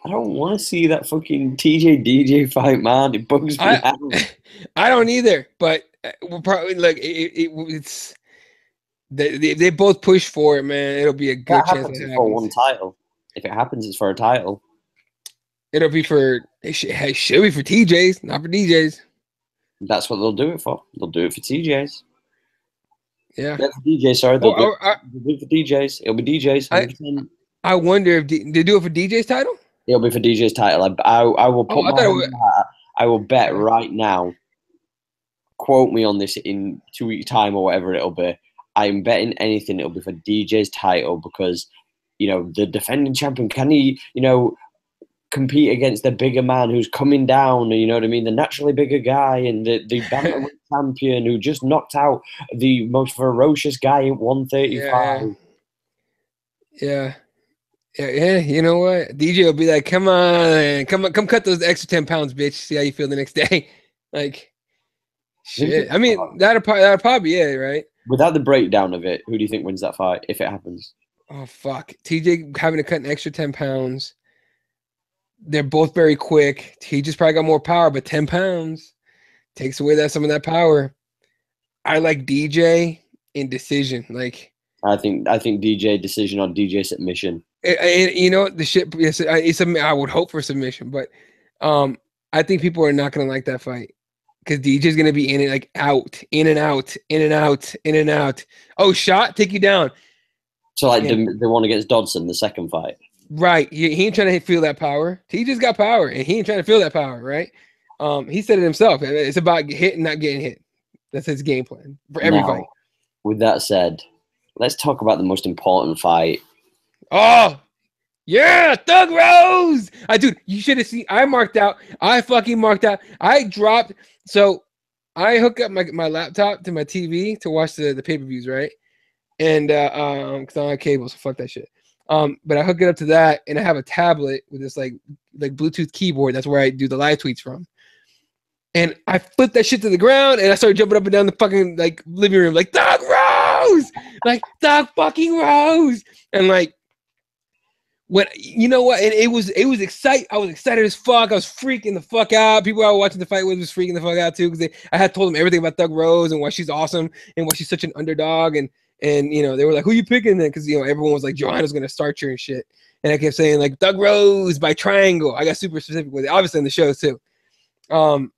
I don't want to see that fucking TJ DJ fight, man. It bugs me out. I don't either, but we'll probably it's. They both push for it, man. It'll be a good chance. It's for one title. If it happens, it's for a title. It'll be for it should be for TJs, not for DJs. That's what they'll do it for. They'll do it for TJs. Yeah. That's DJs. Sorry, they'll do it for DJs. It'll be DJs. 100%. I wonder if they do it for DJ's title. It'll be for DJ's title. I will put I will bet right now. Quote me on this in 2 weeks' time or whatever it'll be. I'm betting anything it'll be for DJ's title because, the defending champion, can he, compete against the bigger man who's coming down, you know what I mean? The naturally bigger guy and the bantamweight champion who just knocked out the most ferocious guy at 135. Yeah. You know what? DJ will be like, come on, come cut those extra 10 pounds, bitch. See how you feel the next day. Like, shit. I mean, that'll probably be it, right? Without the breakdown of it, who do you think wins that fight if it happens? Oh, fuck. TJ having to cut an extra 10 pounds. They're both very quick. TJ's probably got more power, but 10 pounds takes away some of that power. I like DJ in decision. Like, I think DJ decision or DJ submission. The shit. Yes, I would hope for submission, but I think people are not gonna like that fight. Because DJ's going to be in it, like out, in and out, in and out, in and out. Oh, shot, take you down. So, like the one against Dodson, the second fight. Right. He ain't trying to feel that power. TJ's got power, and he ain't trying to feel that power, right? He said it himself. It's about hitting, not getting hit. That's his game plan for every fight. With that said, let's talk about the most important fight. Oh, yeah, Thug Rose. Dude, you should have seen. I fucking marked out. I dropped. So I hook up my laptop to my TV to watch the pay-per-views, right? And because I don't have cable, so fuck that shit. But I hook it up to that, and I have a tablet with this like Bluetooth keyboard. That's where I do the live tweets from. And I flipped that shit to the ground, and I started jumping up and down the fucking living room, like Thug Rose, like Thug fucking Rose, and like. When you know what, and it was exciting. I was excited as fuck. I was freaking the fuck out. People I was watching the fight with was freaking the fuck out too because I had told them everything about Thug Rose and why she's awesome and why she's such an underdog and they were like, who you picking then? Because everyone was like, Joanna's gonna start you and shit. And I kept saying like Thug Rose by Triangle. I got super specific with it, obviously in the shows too. And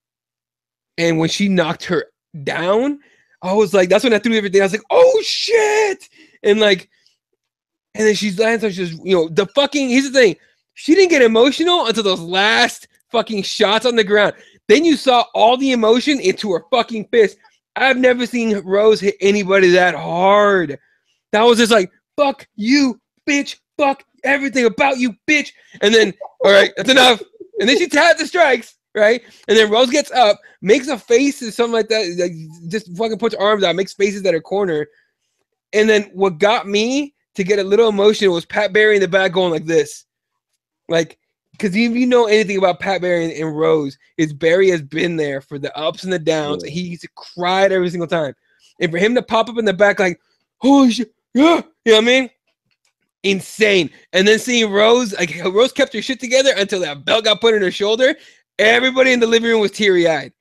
when she knocked her down, I was like, that's when I threw everything. I was like, oh shit, and then she's lands, just the fucking. Here's the thing: she didn't get emotional until those last fucking shots on the ground. Then you saw all the emotion into her fucking fist. I've never seen Rose hit anybody that hard. That was just like, fuck you, bitch. Fuck everything about you, bitch. And then, all right, that's enough. And then she tapped the strikes, right? And then Rose gets up, makes a face or something like that. Like, just fucking puts her arms out, makes faces at her corner. And then what got me to get a little emotional was Pat Barry in the back going like this. Like, because if you know anything about Pat Barry and Rose, is Barry has been there for the ups and the downs. Yeah. He's cried every single time. And for him to pop up in the back like, holy shit, yeah, you know what I mean? Insane. And then seeing Rose, like Rose kept her shit together until that belt got put on her shoulder. Everybody in the living room was teary-eyed.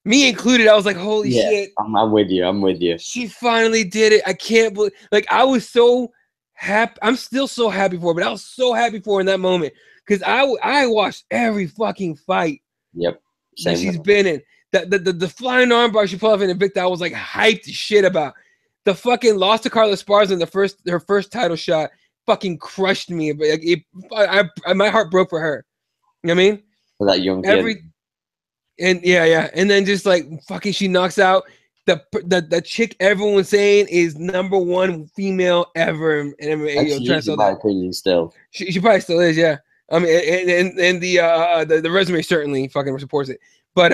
Me included. I was like, holy shit. I'm with you. She finally did it. I can't believe, like, I was so happy. I'm still so happy for her, but I was so happy for her in that moment because I watched every fucking fight. Yep. That she's been in. The flying armbar she pulled off in Invicta, I was like hyped shit about. The fucking lost to Carla Esparza in her first title shot. fucking crushed me. But like, my heart broke for her. You know what I mean? For that young kid. And and then just like fucking, she knocks out the chick everyone was saying is #1 female ever in MMA. She is, in my opinion, still. She probably still is, yeah. I mean, and the resume certainly fucking supports it. But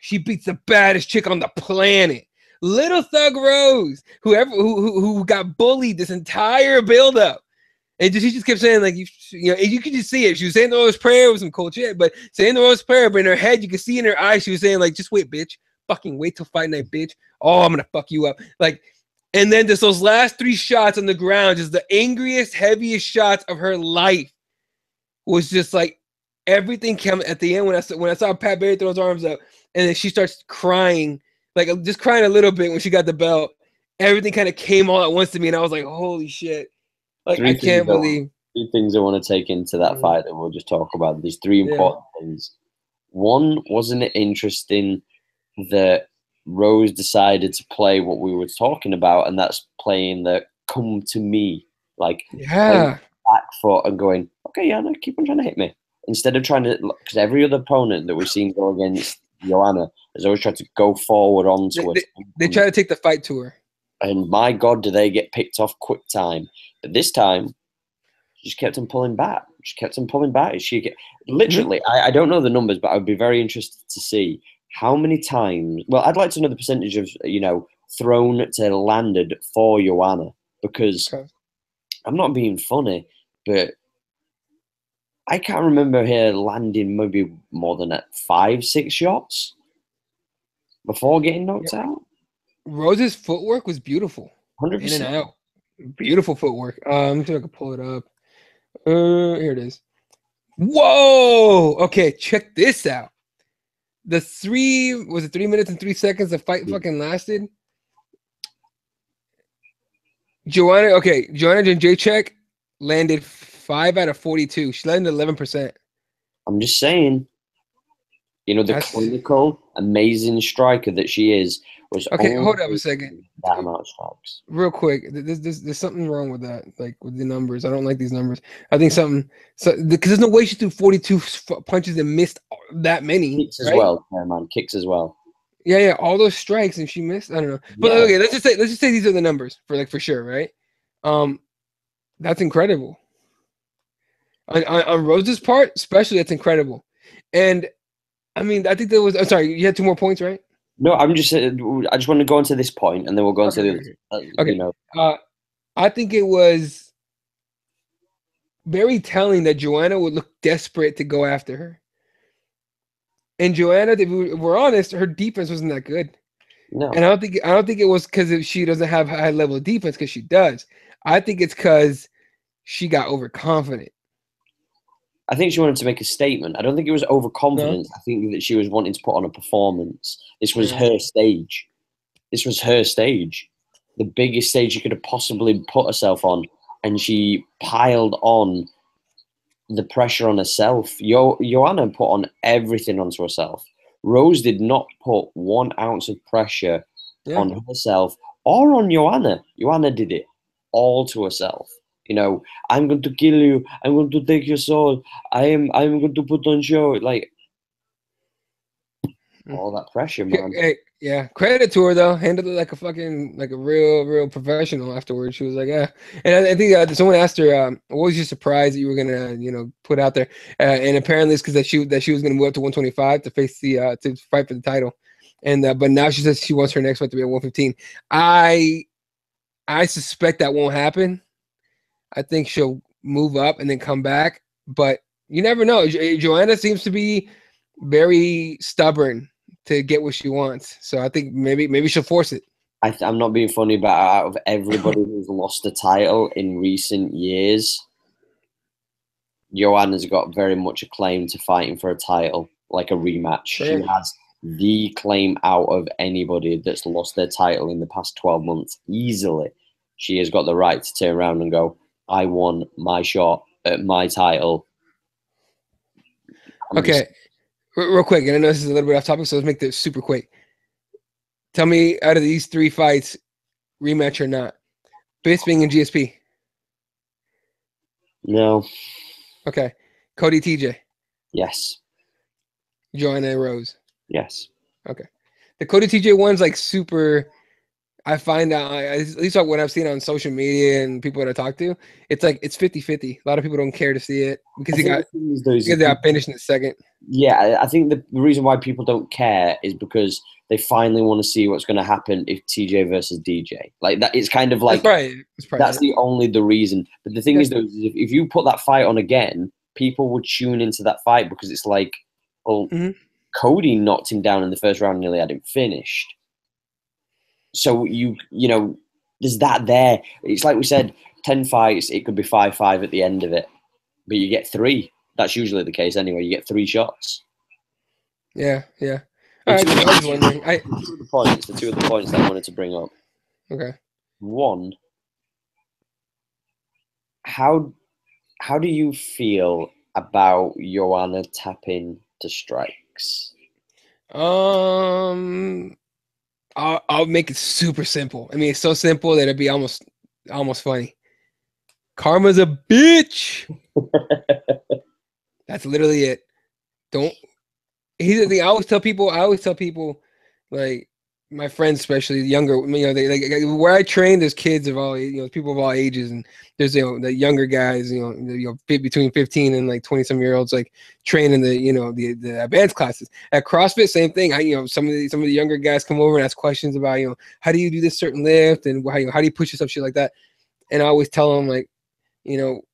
she beats the baddest chick on the planet, Little Thug Rose, who got bullied this entire buildup. And she just kept saying, like, you know, you could just see it. She was saying the Lord's Prayer with some cool shit, but saying the Lord's Prayer, but in her head, you could see in her eyes, she was saying, like, just wait, bitch. Fucking wait till fight night, bitch. Oh, I'm gonna fuck you up. Like, and then just those last 3 shots on the ground, just the angriest, heaviest shots of her life, was just like everything came at the end when I saw Pat Barry throw his arms up, and then she starts crying, like just crying a little bit when she got the belt. Everything kind of came all at once to me, and I was like, holy shit. Like, I can't believe. 3 things I want to take into that fight that we'll just talk about. There's 3 important things. One, wasn't it interesting that Rose decided to play what we were talking about, and that's playing the come to me, like back foot and going, okay, yeah, no, keep on trying to hit me. Instead of trying to, because every other opponent that we've seen go against Joanna has always tried to go forward onto us. They try to take the fight to her. And my God, do they get picked off quick time. But this time, she just kept on pulling back. Literally, I don't know the numbers, but I'd be very interested to see how many times. Well, I'd like to know the percentage of, you know, thrown to landed for Joanna, because I'm not being funny, but I can't remember her landing maybe more than 5-6 shots before getting knocked out. Rose's footwork was beautiful. 100%. In and out. Beautiful footwork. Let me see if I can pull it up. Here it is. Whoa! Okay, check this out. The 3 minutes and 3 seconds the fight fucking lasted? Joanna Jędrzejczyk landed 5 out of 42. She landed 11%. I'm just saying, you know, the clinical, amazing striker that she is was hold up a second. That amount of strikes. Real quick, there's something wrong with that, like with the numbers. I don't like these numbers. I think because there's no way she threw 42 punches and missed that many. Kicks as well, yeah, man. Kicks as well. Yeah, all those strikes and she missed. I don't know, but okay, let's just say these are the numbers for sure, right? That's incredible. On Rose's part, especially, that's incredible. And I mean, I think there was. I'm sorry, you had 2 more points, right? No, I just want to go on to this point, and then we'll go on to the other. Okay. You know. I think it was very telling that Joanna would look desperate to go after her. And Joanna, if we're honest, her defense wasn't that good. No. And I don't think it was because she doesn't have high level of defense, because she does. I think it's because she got overconfident. I think she wanted to make a statement. I don't think it was overconfidence. No. I think that she was wanting to put on a performance. This was her stage. The biggest stage she could have possibly put herself on. And she piled on the pressure on herself. Joanna put on everything onto herself. Rose did not put 1 ounce of pressure on herself or on Joanna. Joanna did it all to herself. You know, I'm going to kill you. I'm going to take your soul. I'm going to put on show. Like, all that pressure, man. Yeah, credit to her though. Handled it like a real professional afterwards. She was like, yeah. And I think someone asked her, what was you surprised that you were gonna, put out there? And apparently it's because that she was gonna move up to 125 to face to fight for the title. And but now she says she wants her next fight to be at 115. I suspect that won't happen. I think she'll move up and then come back, but you never know. Joanna seems to be very stubborn to get what she wants, so I think maybe she'll force it. I'm not being funny, but out of everybody who's lost the title in recent years, Joanna's got very much a claim to fighting for a title, like a rematch. Sure. She has the claim out of anybody that's lost their title in the past 12 months easily. She has got the right to turn around and go, I won my shot at my title. Okay, real quick, and I know this is a little bit off topic, so let's make this super quick. Tell me, out of these 3 fights, rematch or not, Bisping and GSP. No. Okay. Cody TJ. Yes. Joanna Rose. Yes. Okay. The Cody TJ one's like super. I find out, at least like what I've seen on social media and people that I talk to, it's like it's 50-50. A lot of people don't care to see it because they got finished in the second. Yeah, I think the reason why people don't care is because they finally want to see what's going to happen if TJ versus DJ. Like that, it's kind of like that's the reason. But the thing is, though, if you put that fight on again, people would tune into that fight because it's like, well, Cody knocked him down in the first round, and nearly had him finished. So you know, there's that there. It's like we said, 10 fights, it could be 5-5 at the end of it, but you get 3. That's usually the case anyway. You get 3 shots. Yeah. All right, I was wondering. The two of the points that I wanted to bring up. Okay. One, how do you feel about Joanna tapping to strikes? I'll make it super simple. I mean, it's so simple that it'd be almost funny. Karma's a bitch. That's literally it. Here's the thing. I always tell people, like my friends, especially younger, they like where I train. There's kids of all, people of all ages, and there's the younger guys, between 15 and like 20-some-year-olds, like training the advanced classes. At CrossFit, same thing. Some of the younger guys come over and ask questions about how do you do this certain lift and how do you push yourself, shit like that. And I always tell them like,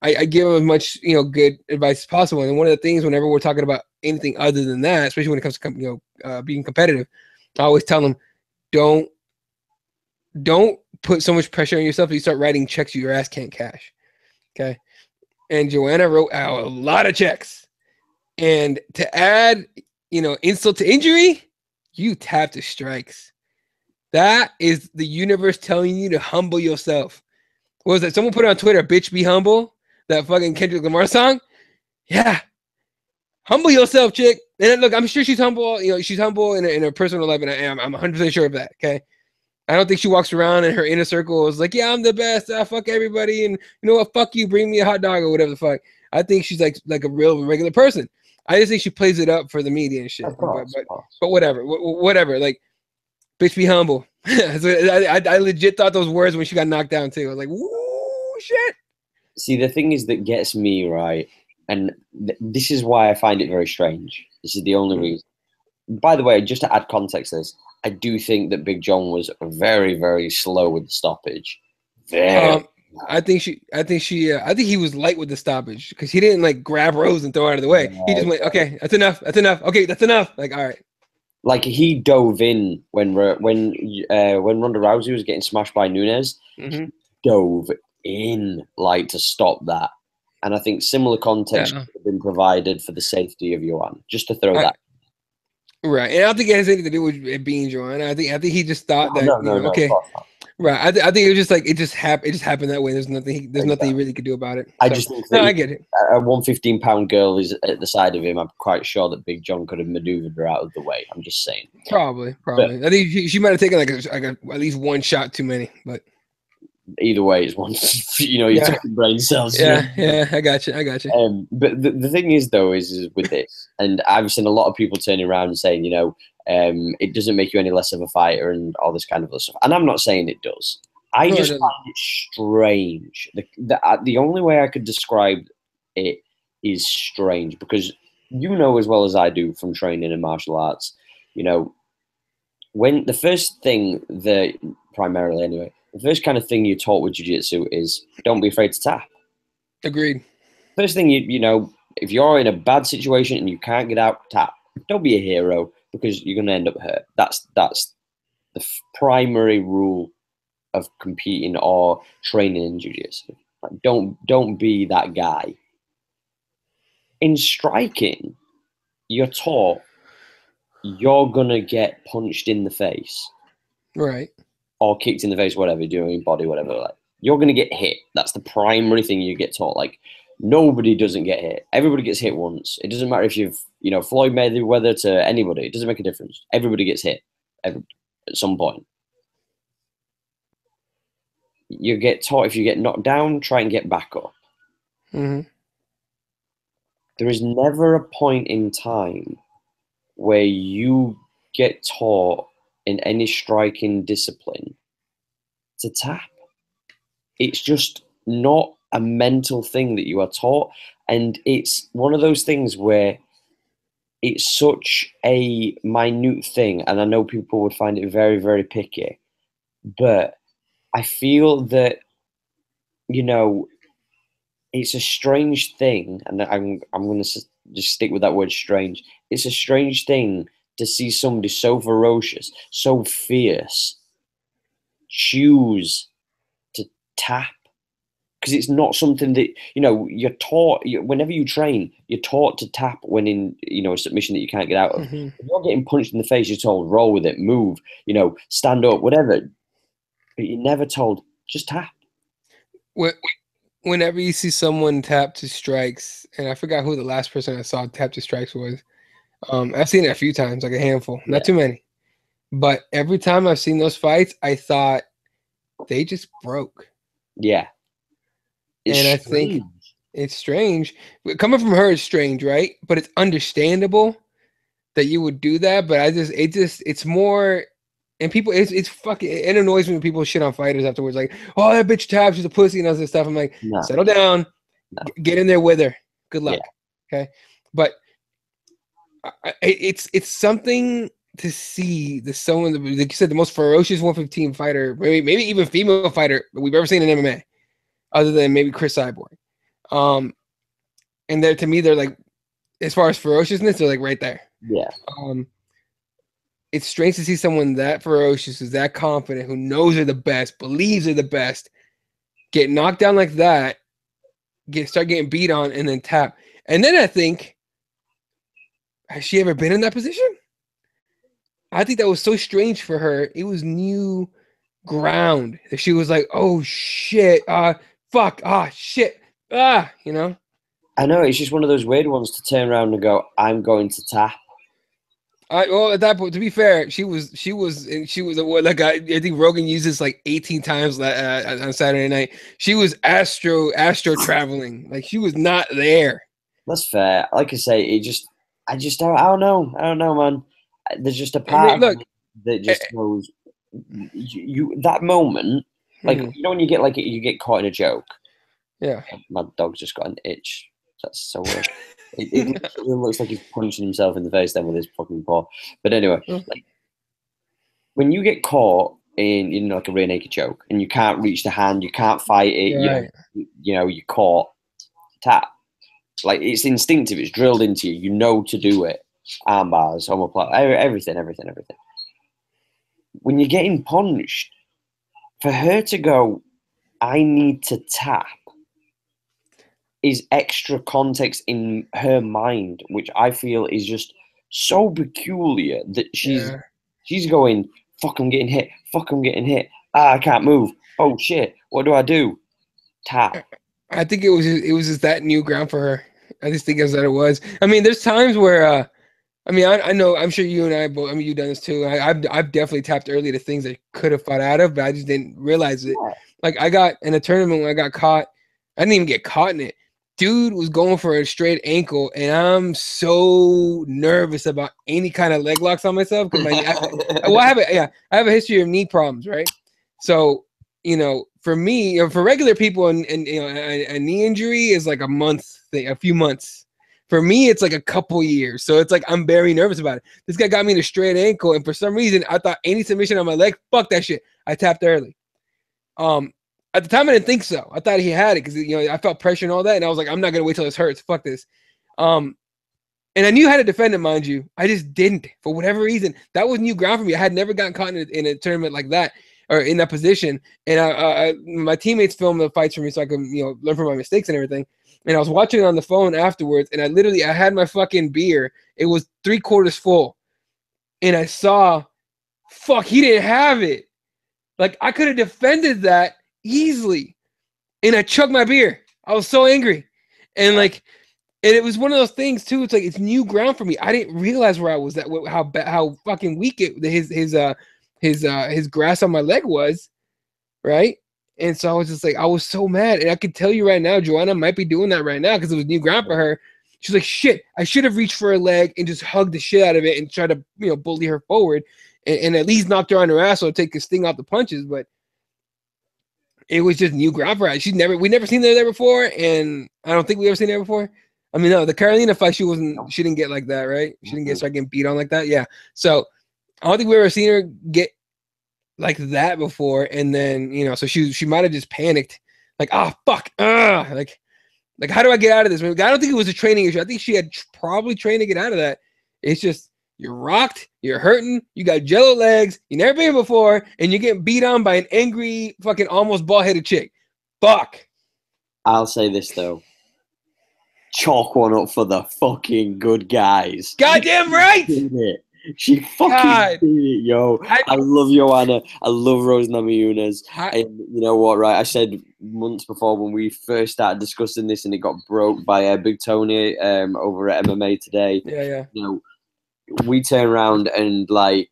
I give them as much good advice as possible. And one of the things whenever we're talking about anything other than that, especially when it comes to being competitive, I always tell them, don't put so much pressure on yourself that you start writing checks your ass can't cash. Okay. And Joanna wrote out a lot of checks. And to add, insult to injury, you tap the strikes. That is the universe telling you to humble yourself. What was that? Someone put it on Twitter, "Bitch, be humble." That fucking Kendrick Lamar song. Yeah. Humble yourself, chick. And look, I'm sure she's humble. She's humble in her personal life, and I'm 100% sure of that. Okay. I don't think she walks around in her inner circle is like, yeah, I'm the best. I fuck everybody, and you know what? Fuck you. Bring me a hot dog or whatever the fuck. I think she's like a real regular person. I just think she plays it up for the media and shit. But whatever. Like, bitch, be humble. I legit thought those words when she got knocked down too. I was like, woo, shit. See, the thing is that gets me right, and this is why I find it very strange. This is the only reason. By the way, just to add context to this, I do think that Big John was very, very slow with the stoppage. I think he was light with the stoppage because he didn't like grab Rose and throw her out of the way. He just went, okay, that's enough. Okay, that's enough. Like, all right. Like he dove in when Ronda Rousey was getting smashed by Nunes. He dove in like to stop that, and I think similar context could have been provided for the safety of Joanna. Just to throw that. Right, and I don't think it has anything to do with it being Joanna. I think he just thought that okay. Right, I think it was just like it just happened that way. There's nothing he really could do about it. I just think I get it. A 115-pound girl is at the side of him. I'm quite sure that Big John could have maneuvered her out of the way. I'm just saying. Probably. But I think she might have taken like at least one shot too many. But either way, it's one. You're taking brain cells. Yeah, I got you. But the thing is, though, is with this, and I've seen a lot of people turning around and saying, it doesn't make you any less of a fighter and all this kind of stuff. And I'm not saying it does. I just find it strange. The only way I could describe it is strange because as well as I do from training in martial arts, when the first thing primarily anyway, the first kind of thing you're taught with jiu-jitsu is don't be afraid to tap. Agreed. First thing, if you're in a bad situation and you can't get out, tap. Don't be a hero because you're going to end up hurt. That's the primary rule of competing or training in jiu-jitsu. Like, don't be that guy. In striking, you're taught you're going to get punched in the face. Right. Or kicked in the face, whatever, doing your body, whatever. Like, you're going to get hit. That's the primary thing you get taught. Like, nobody doesn't get hit. Everybody gets hit once. It doesn't matter if you've, Floyd Mayweather to anybody. It doesn't make a difference. Everybody gets hit at some point. You get taught if you get knocked down, try and get back up. Mm-hmm. There is never a point in time where you get taught in any striking discipline to tap. It's just not a mental thing that you are taught. And it's one of those things where it's such a minute thing. And I know people would find it very, very picky. But I feel that, it's a strange thing. And I'm going to just stick with that word strange. It's a strange thing to see somebody so ferocious, so fierce, choose to tap. Because it's not something that, you're taught, whenever you train, you're taught to tap when in, a submission that you can't get out of. Mm-hmm. If you're getting punched in the face, you're told, roll with it, move, stand up, whatever. But you're never told, just tap. Whenever you see someone tap to strikes, and I forgot who the last person I saw tap to strikes was. I've seen it a few times, like a handful, not too many. But every time I've seen those fights, I thought they just broke. Yeah. I think it's strange. Coming from her is strange, right? But it's understandable that you would do that. But it's more, and people, it's fucking, it annoys me when people shit on fighters afterwards. Like, oh, that bitch taps, she's a pussy and all this stuff. I'm like, settle down, get in there with her. Good luck. Yeah. Okay. But it's something to see someone, like you said, the most ferocious 115 fighter, maybe even female fighter that we've ever seen in MMA, other than maybe Chris Cyborg. And to me, they're like, as far as ferociousness, they're like right there. Yeah. It's strange to see someone that ferocious, who's that confident, who knows they're the best, believes they're the best, get knocked down like that, start getting beat on, and then tap. And then I think, has she ever been in that position? I think that was so strange for her. It was new ground. She was like, oh shit, fuck, shit, I know, it's just one of those weird ones to turn around and go, I'm going to tap. Well, at that point, to be fair, she was like, I think Rogan used this like 18 times on Saturday night. She was astro traveling. Like, she was not there. That's fair. Like I say, I don't know, man. There's just a part that just goes, you that moment, like, when you get caught in a joke. Yeah. My dog's just got an itch. That's so weird. It looks like he's punching himself in the face then with his fucking paw. But anyway, like, when you get caught in like a rear naked choke and you can't reach the hand, you can't fight it, you're caught, tap. Like, it's instinctive, it's drilled into you. You know to do it. Arm bars, omoplata, everything. When you're getting punched, for her to go, I need to tap, is extra context in her mind, which I feel is just so peculiar that she's going, fuck, I'm getting hit. I can't move. Oh shit, what do? Tap. I think it was just that new ground for her. I just think that's what it was. I mean, there's times where, I know, I'm sure you and I both, you've done this too. I've definitely tapped early to things I could have fought out of, but I just didn't realize it. Yeah. Like, I got in a tournament when I got caught. I didn't even get caught in it. Dude was going for a straight ankle, and I'm so nervous about any kind of leg locks on myself because I have a history of knee problems, right? So, for me, for regular people, and a knee injury is like a few months. For me, it's like a couple years. So it's like I'm very nervous about it. This guy got me in a straight ankle, and for some reason, I thought any submission on my leg, fuck that shit. I tapped early. At the time, I didn't think so. I thought he had it because I felt pressure and all that, and I was like, I'm not gonna wait till this hurts. Fuck this. And I knew how to defend it, mind you. I just didn't, for whatever reason. That was new ground for me. I had never gotten caught in a tournament like that or in that position. And my teammates filmed the fights for me so I could learn from my mistakes and everything. And I was watching it on the phone afterwards, and I had my fucking beer. It was 3/4 full, and I saw, fuck, he didn't have it. Like, I could have defended that easily, and I chugged my beer. I was so angry, and it was one of those things too. It's like, it's new ground for me. I didn't realize where I was at, how fucking weak his grass on my leg was, right? And so I was just like, I was so mad. And I could tell you right now, Joanna might be doing that right now because it was new ground for her. She's like, shit, I should have reached for her leg and just hugged the shit out of it and try to, bully her forward and at least knocked her on her ass or take the sting off the punches. But it was just new ground for her. We never seen her there before. And I don't think we ever seen her before. I mean, no, the Carolina fight, she didn't get like that, right? She didn't start getting beat on like that. Yeah. So I don't think we ever seen her get like that before. And then, so she might have just panicked. Like, fuck. Like, how do I get out of this? I don't think it was a training issue. I think she had probably trained to get out of that. It's just you're rocked, you're hurting, you got jello legs, you never been here before, and you're getting beat on by an angry, fucking almost bald-headed chick. Fuck. I'll say this, though. Chalk one up for the fucking good guys. Goddamn right! She fucking did it, yo. I love Joanna. I love Rose Namajunas. And you know what, right? I said months before when we first started discussing this and it got broke by Big Tony over at MMA Today. Yeah. We turned around and, like,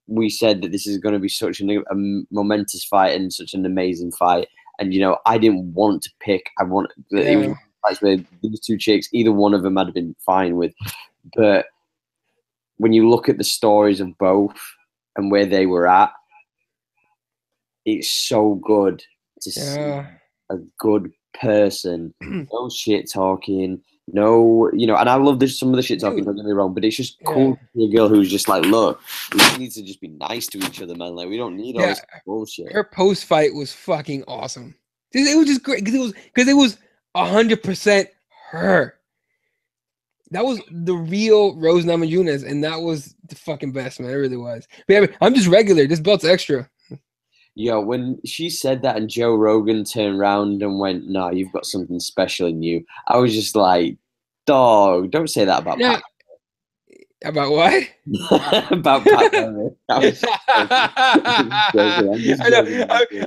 we said that this is going to be such a momentous fight and such an amazing fight. And, I didn't want to pick. It was fights with these two chicks. Either one of them I'd have been fine with. But when you look at the stories of both and where they were at, it's so good to see a good person. No shit talking, no, and I love some of the shit talking, don't get me wrong, but it's just cool to see a girl who's just like, look, we need to just be nice to each other, man. Like, we don't need all this bullshit. Her post-fight was fucking awesome. It was just great because it was 100% her. That was the real Rose Namajunas, and that was the fucking best, man. It really was. But yeah, I'm just regular. This belt's extra. Yo, when she said that and Joe Rogan turned around and went, "No, you've got something special in you," I was just like, "Dog, don't say that about Pat." About what? About Pat.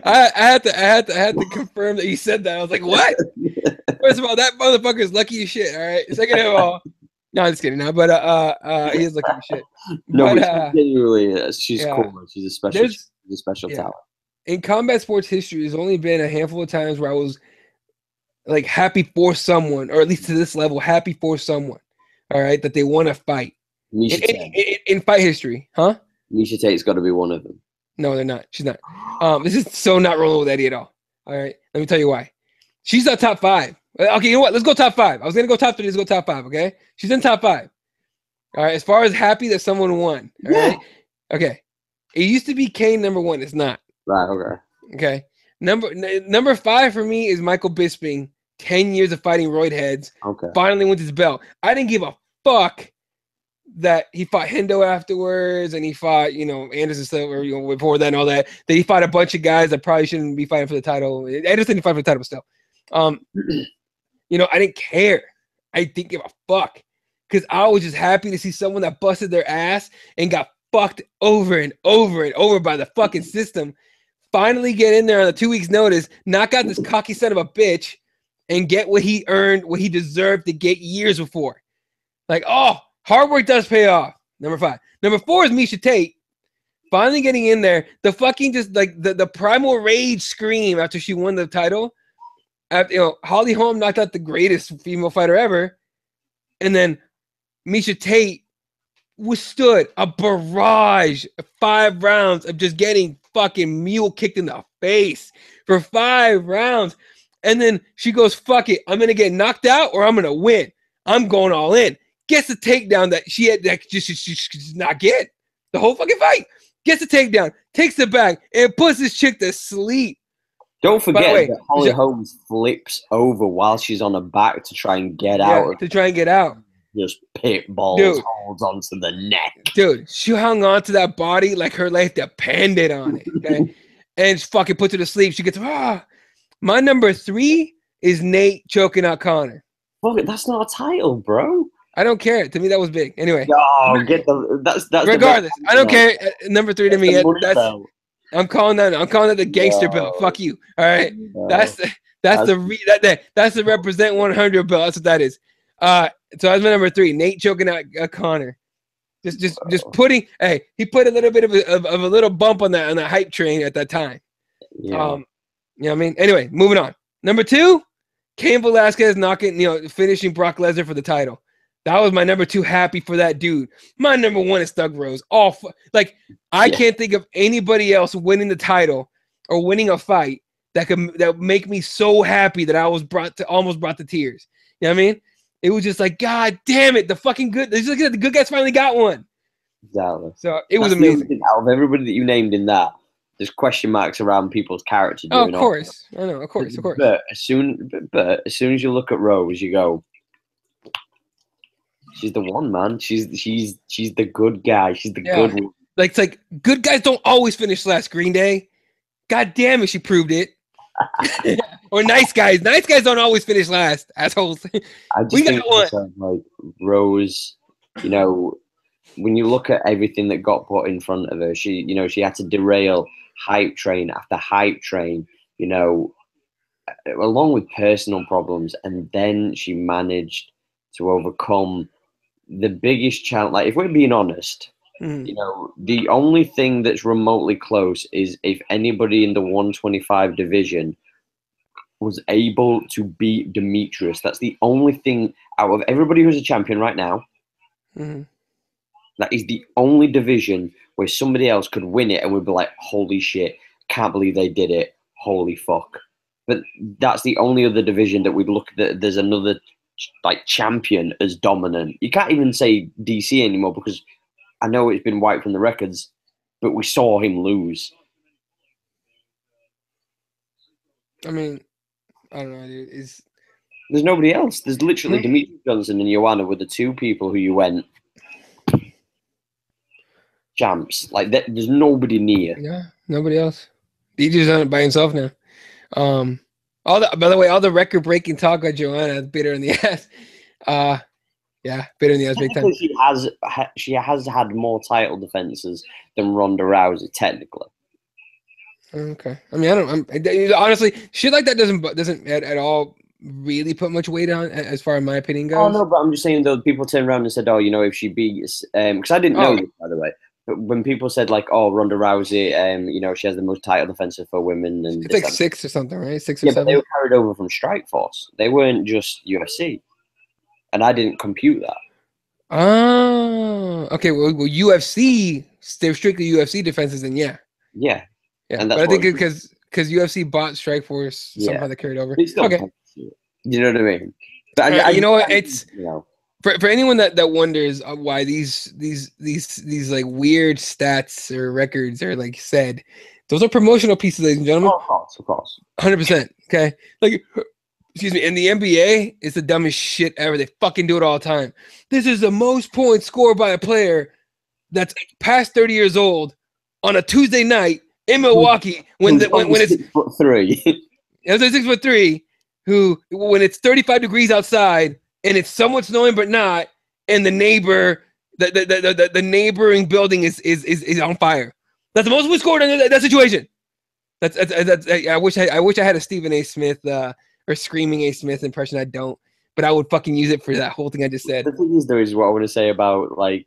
I had to confirm that you said that. I was like, what? First of all, that motherfucker's lucky as shit. All right. Second of all, no, I'm just kidding. No, but he is lucky as shit. No, but she genuinely is. She's cool. She's a special talent. In combat sports history, there's only been a handful of times where I was like happy for someone, or at least to this level, happy for someone. All right, that they want to fight. In fight history, huh? Miesha Tate's got to be one of them. No, they're not. She's not. This is so not rolling with Eddie at all. All right, let me tell you why. She's not top 5. Okay, you know what? Let's go top 5. I was gonna go top 3. Let's go top 5. Okay, she's in top 5. All right. As far as happy that someone won. All right. Okay. It used to be Kane number 1. It's not. Right. Okay. Okay. Number 5 for me is Michael Bisping. 10 years of fighting roid heads. Okay. Finally wins his belt. I didn't give a fuck that he fought Hendo afterwards, and he fought, Anderson Silva, before that and all that. That he fought a bunch of guys that probably shouldn't be fighting for the title. Anderson didn't fight for the title, but still. I didn't care. I didn't give a fuck because I was just happy to see someone that busted their ass and got fucked over and over and over by the fucking system finally get in there on a 2 weeks notice, knock out this cocky son of a bitch, and get what he earned, what he deserved to get years before. Like, hard work does pay off. Number 5. Number 4 is Miesha Tate. Finally getting in there. The fucking just like the primal rage scream after she won the title. After, Holly Holm knocked out the greatest female fighter ever. And then Miesha Tate withstood a barrage of 5 rounds of just getting fucking mule kicked in the face for 5 rounds. And then she goes, fuck it. I'm going to get knocked out or I'm going to win. I'm going all in. Gets the takedown that she had that just not get the whole fucking fight. Gets the takedown, takes it back, and puts this chick to sleep. Don't forget that Holly Holmes flips over while she's on her back to try and get out. To try and get out. Just pit balls, holds onto the neck. Dude, she hung on to that body like her life depended on it. Okay? And she fucking puts her to sleep. She gets, My number 3 is Nate choking out Connor. Fuck it, that's not a title, bro. I don't care. To me, that was big. Anyway. That's regardless. I don't care. Number 3 to me. I'm calling that the gangster belt. Fuck you. All right. That's the represent 100 belt. That's what that is. So that's my number 3. Nate choking out Connor. Just putting. Hey, he put a little bit of a little bump on that hype train at that time. Yeah. You know what I mean? Anyway, moving on. Number 2, Cain Velasquez finishing Brock Lesnar for the title. That was my number 2. Happy for that dude. My number 1 is Thug Rose. I can't think of anybody else winning the title or winning a fight that would make me so happy that I was almost brought to tears. You know what I mean? It was just like, God damn it, the good guys finally got one. Exactly. So it was amazing. Out of everybody that you named in that, there's question marks around people's character. Oh, of course. I know, of course. But as soon as you look at Rose, you go, she's the one, man. She's the good guy. She's the good one. It's like good guys don't always finish last. Green Day. God damn it, she proved it. Or nice guys. Nice guys don't always finish last, assholes. We got one. Like Rose, when you look at everything that got put in front of her, she had to derail hype train after hype train, along with personal problems, and then she managed to overcome the biggest challenge. Like, if we're being honest, the only thing that's remotely close is if anybody in the 125 division was able to beat Demetrius. That's the only thing out of everybody who's a champion right now. Mm-hmm. That is the only division where somebody else could win it and we'd be like, holy shit, can't believe they did it. Holy fuck. But that's the only other division that we'd look at. There's another champion as dominant. You can't even say DC anymore because I know it's been wiped from the records, but we saw him lose. I mean, I don't know, dude. There's nobody else. There's literally Demetrius Johnson and Joanna were the 2 people who you went champs. There's nobody near. Yeah, nobody else. DJ's on it by himself now. By the way, all the record-breaking talk of Joanna bit her in the ass. Yeah, bit her in the ass big time. She has had more title defenses than Ronda Rousey, technically. Okay. I mean, honestly, shit like that doesn't at all really put much weight on as far as my opinion goes. Oh no, but I'm just saying though, people turned around and said, "Oh, if she beats," because I didn't know this, by the way. But when people said "Oh, Ronda Rousey, she has the most title defenses for women," and it's like 6 or something, right? 6 or 7. But they were carried over from Strikeforce. They weren't just UFC, and I didn't compute that. Oh, okay. Well, UFC, they're strictly UFC defenses, then yeah. And but I think because UFC bought Strikeforce, somehow they carried over. Okay. You know what I mean? But it's for anyone that wonders why these like weird stats or records are like said, those are promotional pieces, ladies and gentlemen. Oh, of course, 100%. Okay, excuse me. In the NBA, it's the dumbest shit ever. They fucking do it all the time. This is the most points scored by a player that's past 30 years old on a Tuesday night in Milwaukee when it's 6'3". It's 6'3", who when it's 35 degrees outside and it's somewhat snowing but not, and the neighboring building is on fire. That's the most we scored in that situation. That's I wish I had a Stephen A. Smith or Screaming A. Smith impression. I don't, but I would fucking use it for that whole thing I just said. The thing is, though, is what I want to say about the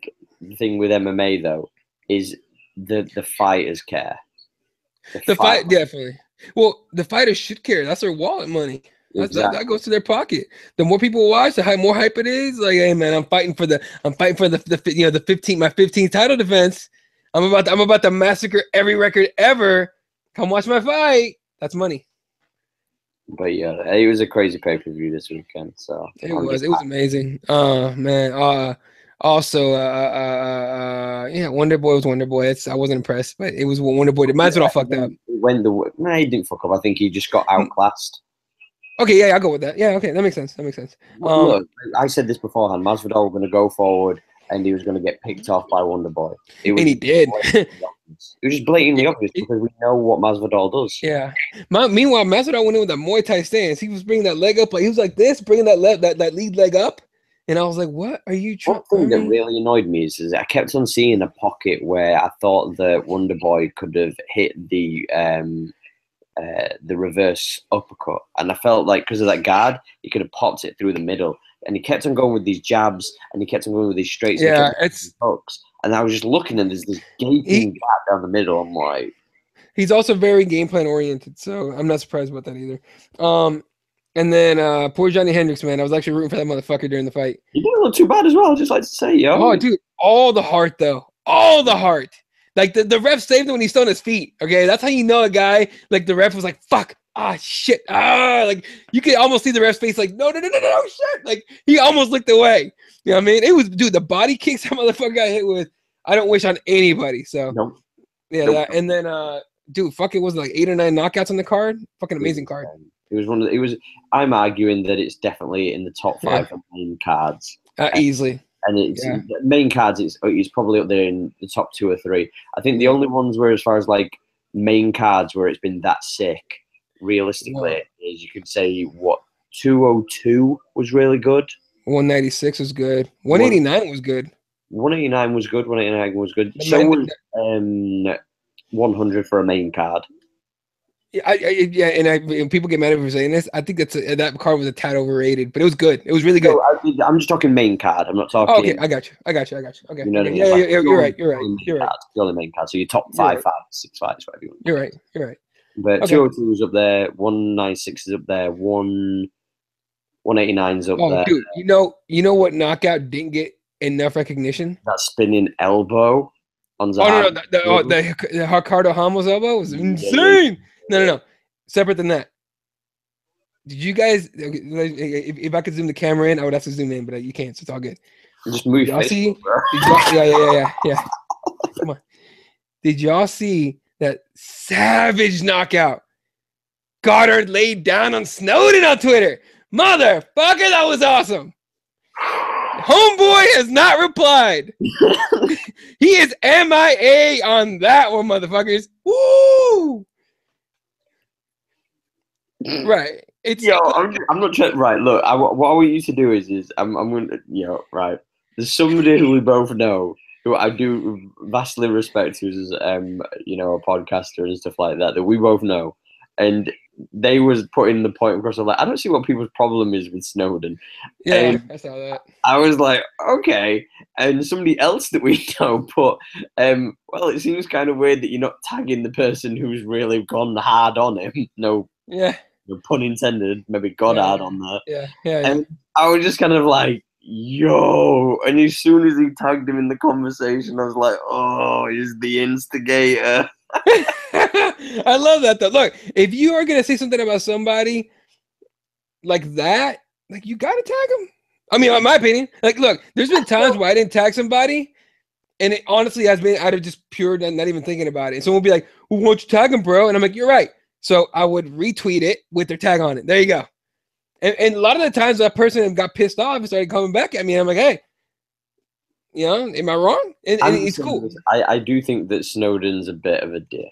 thing with MMA though is the fighters care. The fight definitely. Well, the fighters should care. That's their wallet money. Exactly. That goes to their pocket. The more people watch, the more hype it is. Like, hey man, I'm fighting for the 15th title defense. I'm about to massacre every record ever. Come watch my fight. That's money. But yeah, it was a crazy pay-per-view this weekend. So it was amazing. Man. Also, Wonder Boy was Wonder Boy. I wasn't impressed, but it was Wonder Boy. Masvidal fucked up. He didn't fuck up. I think he just got outclassed. Okay, yeah, I'll go with that. Yeah, okay, that makes sense. Look, I said this beforehand. Masvidal was going to go forward, and he was going to get picked off by Wonder Boy. And he did. It was just blatantly obvious because we know what Masvidal does. Yeah. Meanwhile, Masvidal went in with a Muay Thai stance. He was bringing that leg up, he was like this, bringing that lead leg up. And I was like, what are you trying? One thing that really annoyed me is I kept on seeing a pocket where I thought that Wonder Boy could have hit the reverse uppercut. And I felt like because of that guard, he could have popped it through the middle. And he kept on going with these jabs and he kept on going with these straights. Yeah, it's hooks. And I was just looking and there's this gaping gap down the middle. I'm like, He's also very game plan oriented, so I'm not surprised about that either. And then poor Johnny Hendricks, man. I was actually rooting for that motherfucker during the fight. He didn't look too bad as well. I'd just like to say, yo. Oh, dude, all the heart though, all the heart. Like the ref saved him when he's still on his feet. Okay, that's how you know a guy. Like the ref was like, "Fuck, shit, Like you could almost see the ref's face, like, no, shit. Like he almost looked away. You know what I mean? It was, dude, the body kicks that motherfucker got hit with. I don't wish on anybody. So nope. Yeah, nope. And then dude, fuck, it was like 8 or 9 knockouts on the card. Fucking amazing card. It was one of the, it was. I'm arguing that it's definitely in the top 5 of main cards. Easily. And it's main cards. It's probably up there in the top 2 or 3. I think the only ones where, as far as like main cards, where it's been that sick, realistically, is you could say what 202 was really good. 196 was good. 189 was good. 189 was good. 189 was good. So was 100 for a main card. And people get mad at me for saying this. I think that card was a tad overrated, but it was good. It was really good. No, I'm just talking main card. I'm not talking. Oh, okay, I got you. Okay. You know what I mean? Yeah, like, you're right. You're right. The only main card. So your top 5 fights, 6 fights, whatever you want. You're right. But 202 is up there. 196 is up there. 189 is up there. Dude, you know what knockout didn't get enough recognition? That spinning elbow on Zab. Oh no, the Ricardo Hamo's elbow was insane. No. Separate than that. Did you guys? If I could zoom the camera in, I would have to zoom in, but you can't, so it's all good. Just move. Y'all see? Yeah. Come on. Did y'all see that savage knockout? Goddard laid down on Snowden on Twitter. Motherfucker, that was awesome. Homeboy has not replied. He is MIA on that one, motherfuckers. Woo! Right. I'm not trying. Right. Look, what I want you to do is I'm going to, right. There's somebody who we both know who I do vastly respect, who's a podcaster and stuff like that we both know, and they was putting the point across. I'm like, I don't see what people's problem is with Snowden. Yeah, I saw that. I was like, okay. And somebody else that we know put, well, it seems kind of weird that you're not tagging the person who's really gone hard on him. No. Yeah. No pun intended. Maybe God hard on that. Yeah. And I was just kind of like, yo. And as soon as he tagged him in the conversation, I was like, oh, he's the instigator. I love that though. Look, if you are gonna say something about somebody like that, like you gotta tag them. I mean, in my opinion, like, look, there's been times where I didn't tag somebody, and it honestly has been out of just pure not even thinking about it. And someone will be like, "Well, why don't you tag him, bro?" And I'm like, "You're right." So I would retweet it with their tag on it. There you go. And a lot of the times that person got pissed off and started coming back at me. And I'm like, hey, am I wrong? And it's cool. I do think that Snowden's a bit of a dick.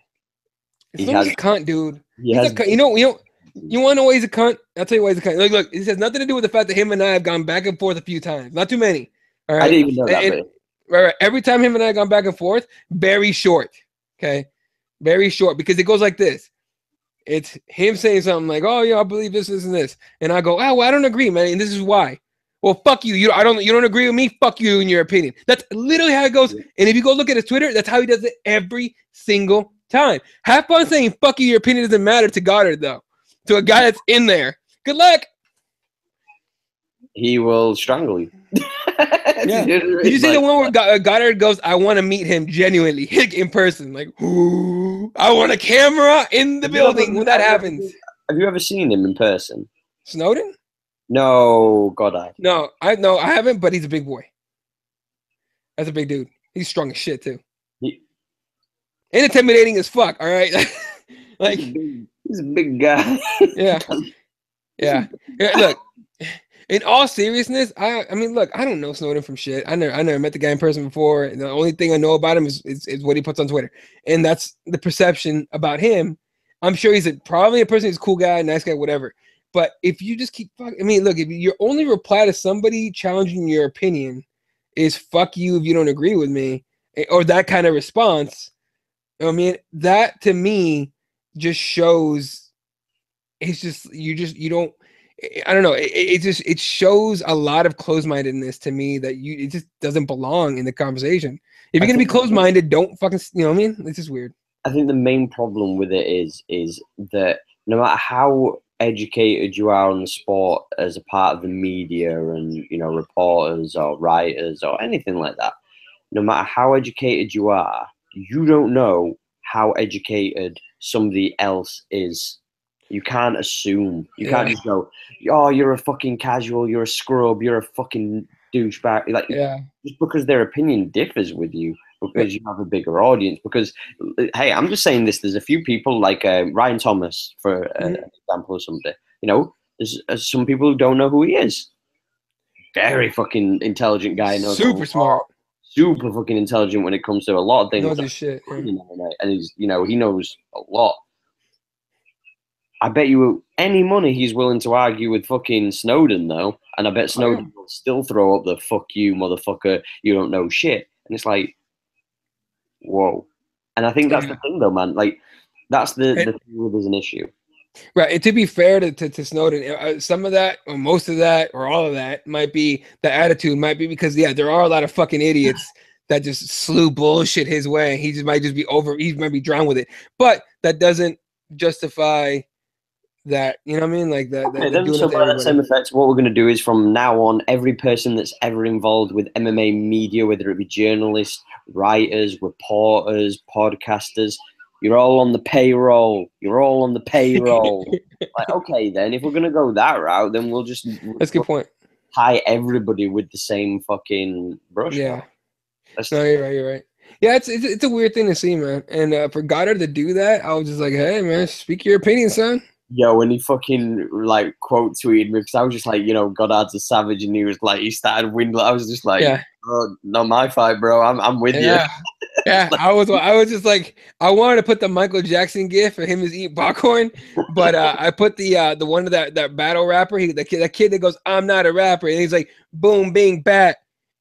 He's a cunt, dude. He's a cunt. You want to know why he's a cunt? I'll tell you why he's a cunt. Look, it has nothing to do with the fact that him and I have gone back and forth a few times. Not too many. All right. I didn't even know that. Right. Every time him and I have gone back and forth, very short. Okay. Very short, because it goes like this. It's him saying something like, "Oh, I believe this, and this," and I go, "Oh, well, I don't agree, man, and this is why." Well, fuck you. You don't agree with me. Fuck you in your opinion. That's literally how it goes. Yeah. And if you go look at his Twitter, that's how he does it every single time. Have fun saying "fuck you." Your opinion doesn't matter to Goddard, though. To a guy that's in there. Good luck. He will strangle you. Yeah. Did you see the one where Goddard goes, "I want to meet him genuinely in person"? Like, ooh, I want a camera in the building when that happens. Have you ever seen him in person? Snowden? No, God, No, I haven't, but he's a big boy. That's a big dude. He's strong as shit too. And intimidating as fuck. All right, like he's a big guy. Yeah. Look. In all seriousness, I mean, look, I don't know Snowden from shit. I never met the guy in person before. The only thing I know about him is what he puts on Twitter, and that's the perception about him. I'm sure he's probably a person. He's a cool guy, nice guy, whatever. But if you just keep fucking, I mean, look, if your only reply to somebody challenging your opinion is "fuck you" if you don't agree with me, or that kind of response, I mean, that to me just shows it's just you don't. I don't know. It shows a lot of closed-mindedness to me that it just doesn't belong in the conversation. If you're gonna be closed-minded, don't fucking, you know what I mean? It's just weird. I think the main problem with it is that no matter how educated you are on the sport as a part of the media and reporters or writers or anything like that, no matter how educated you are, you don't know how educated somebody else is. You can't assume. You can't just go, "Oh, you're a fucking casual. You're a scrub. You're a fucking douchebag." Like, just because their opinion differs with you, because you have a bigger audience. Because, hey, I'm just saying this. There's a few people like Ryan Thomas, for an example, or something. There's some people who don't know who he is. Very fucking intelligent guy. Knows super smart. Super fucking intelligent when it comes to a lot of things. Knows his shit. And he's, he knows a lot. I bet you any money he's willing to argue with fucking Snowden, though. And I bet Snowden will still throw up the "fuck you, motherfucker, you don't know shit." And it's like, whoa. And I think that's the thing, though, man. Like, that's the thing where there's an issue. Right. And to be fair to Snowden, some of that, or most of that, or all of that might be the attitude, might be because, there are a lot of fucking idiots that just slew bullshit his way. He might be drowned with it. But that doesn't justify that, you know what I mean? Like that. Okay, then so by that same effect, what we're going to do is from now on, every person that's ever involved with MMA media, whether it be journalists, writers, reporters, podcasters, you're all on the payroll. You're all on the payroll. Like, okay, then if we're going to go that route, then we'll just that's a good point. Tie everybody with the same fucking brush. Yeah. No, you're right. Yeah, it's a weird thing to see, man. And for Goddard to do that, I was just like, hey, man, speak your opinion, son. Yo, when he fucking like quote tweeted me, because I was just like, Goddard's a savage, and he started windling. I was just like, oh, not my fight, bro. I'm with you. Yeah, I was just like, I wanted to put the Michael Jackson gif of him as eating popcorn, but I put the one of that battle rapper, that kid that goes, "I'm not a rapper," and he's like, boom, bing, bat,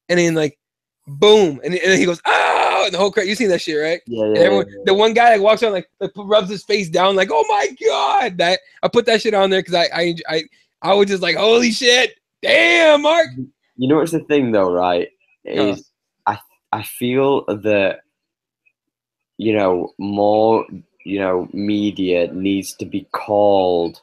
and then like, boom, and he goes, "Oh!" and the whole crowd. You seen that shit, right? Yeah. And everyone, the one guy that walks around like rubs his face down, like, "Oh my god!" That I put that shit on there because I was just like, "Holy shit, damn, Mark." You know what's the thing though, right? Is I feel that more media needs to be called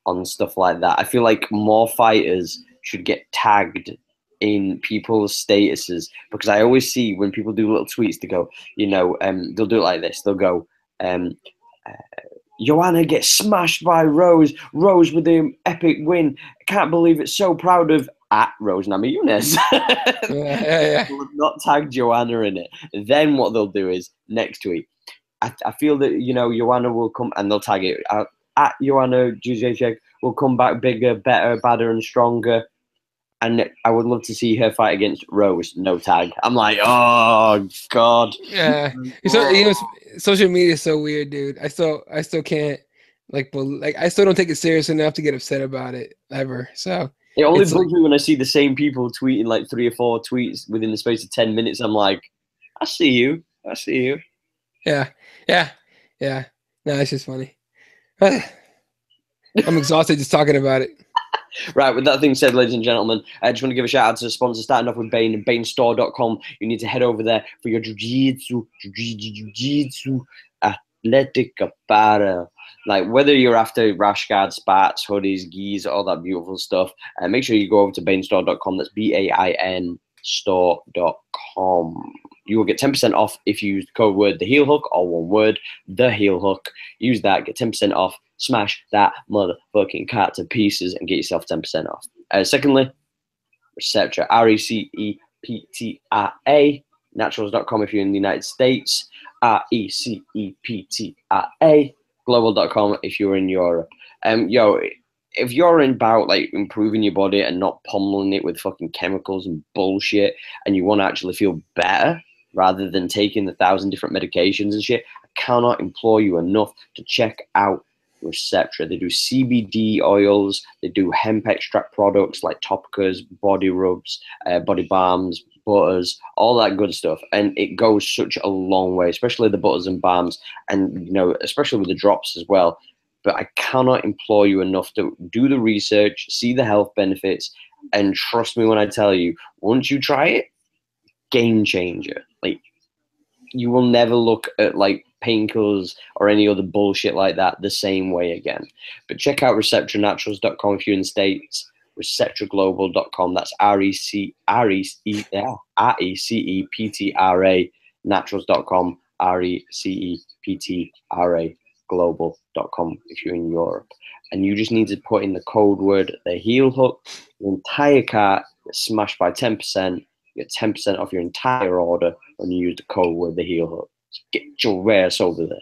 on stuff like that. I feel like more fighters should get tagged in people's statuses, because I always see when people do little tweets to go, they'll do it like this. They'll go, Joanna gets smashed by Rose with the epic win. I can't believe it's so proud of @Rose Namajunas. Yeah. They'll have not tagged Joanna in it. Then what they'll do is next tweet. I feel that Joanna will come and they'll tag it at Joanna Jiu-Jitsu will come back bigger, better, badder, and stronger. And I would love to see her fight against Rose. No tag. I'm like, oh god. Yeah. So social media is so weird, dude. I still can't I still don't take it serious enough to get upset about it ever. So it only bugs me when I see the same people tweeting like 3 or 4 tweets within the space of 10 minutes. I'm like, I see you. Yeah. No, it's just funny. I'm exhausted just talking about it. Right, with that thing said, ladies and gentlemen, I just want to give a shout out to the sponsor, starting off with Bane and BaneStore.com. You need to head over there for your jiu-jitsu athletic apparel. Like, whether you're after rash guards, spats, hoodies, gis, all that beautiful stuff, make sure you go over to BaneStore.com. That's BAIN store.com. You will get 10% off if you use the code word, the heel hook, or one word, the heel hook. Use that, get 10% off. Smash that motherfucking cat to pieces and get yourself 10% off. Secondly, Receptra, RECEPTRA, naturals.com if you're in the United States, RECEPTRA, global.com if you're in Europe. If you're about like improving your body and not pummeling it with fucking chemicals and bullshit, and you want to actually feel better rather than taking 1,000 different medications and shit, I cannot implore you enough to check out Receptra. They do CBD oils, they do hemp extract products like topicals, body rubs, body balms, butters, all that good stuff, and it goes such a long way, especially the butters and balms, and especially with the drops as well. But I cannot implore you enough to do the research, see the health benefits, and trust me when I tell you, once you try it, game changer. Like, you will never look at like painkillers or any other bullshit like that the same way again. But check out receptraturnaturals.com if you're in the States. Receptraglobal.com. That's RECEPTRA naturals.com. RECEPTRA global.com if you're in Europe. And you just need to put in the code word, the heel hook. Your entire cart gets smashed by 10%. You get 10% off your entire order when you use the code word, the heel hook. So get your ass over there.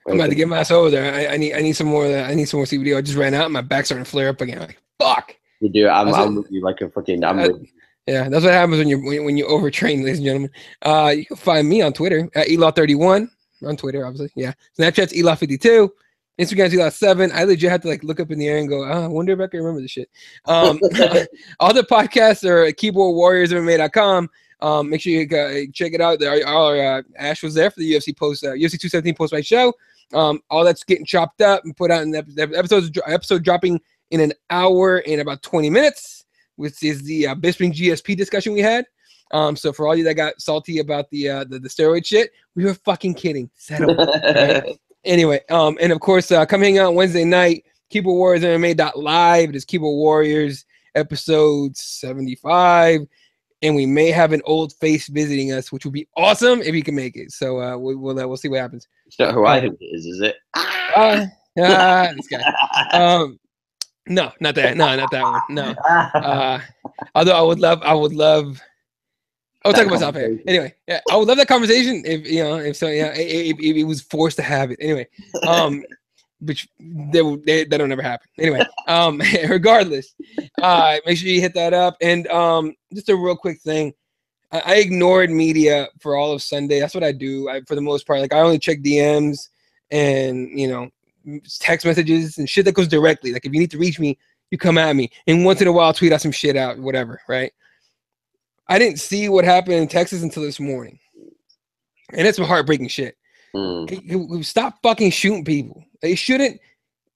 I'm about to get my ass over there. I need some more of that. I need some more CBD. I just ran out and my back's starting to flare up again. I'm like, fuck. You do. I'm with you like a fucking. Yeah, that's what happens when you overtrain, ladies and gentlemen. You can find me on Twitter at Elaw31 on Twitter, obviously. Yeah, Snapchat's Elaw52. Instagram's Elaw7. I legit have to like look up in the air and go, I wonder if I can remember this shit. All the podcasts are at keyboardwarriorsmma.com. Make sure you check it out. Our Ash was there for the UFC post, UFC 217 post-fight show. All that's getting chopped up and put out in the episode dropping in an hour and about 20 minutes, which is the Bisping GSP discussion we had. So for all you that got salty about the steroid shit, we were fucking kidding. Settle. Right? Anyway, and of course, come hang out Wednesday night, Keyboard Warriors MMA.live. It is Keyboard Warriors episode 75. And we may have an old face visiting us, which would be awesome if he can make it. So we'll see what happens. It's not who I think it is it? This guy. No, not that. No, not that one. No. Although I would love. I'll talk about myself here. Anyway, yeah, I would love that conversation if it was forced to have it. Anyway, which that'll never happen. Anyway, regardless, make sure you hit that up. And just a real quick thing, I ignored media for all of Sunday. That's what I do. For the most part, like I only check DMs and text messages and shit that goes directly. Like if you need to reach me, you come at me. And once in a while, I'll tweet out some shit out, whatever. Right? I didn't see what happened in Texas until this morning, and it's some heartbreaking shit. Stop fucking shooting people. They shouldn't.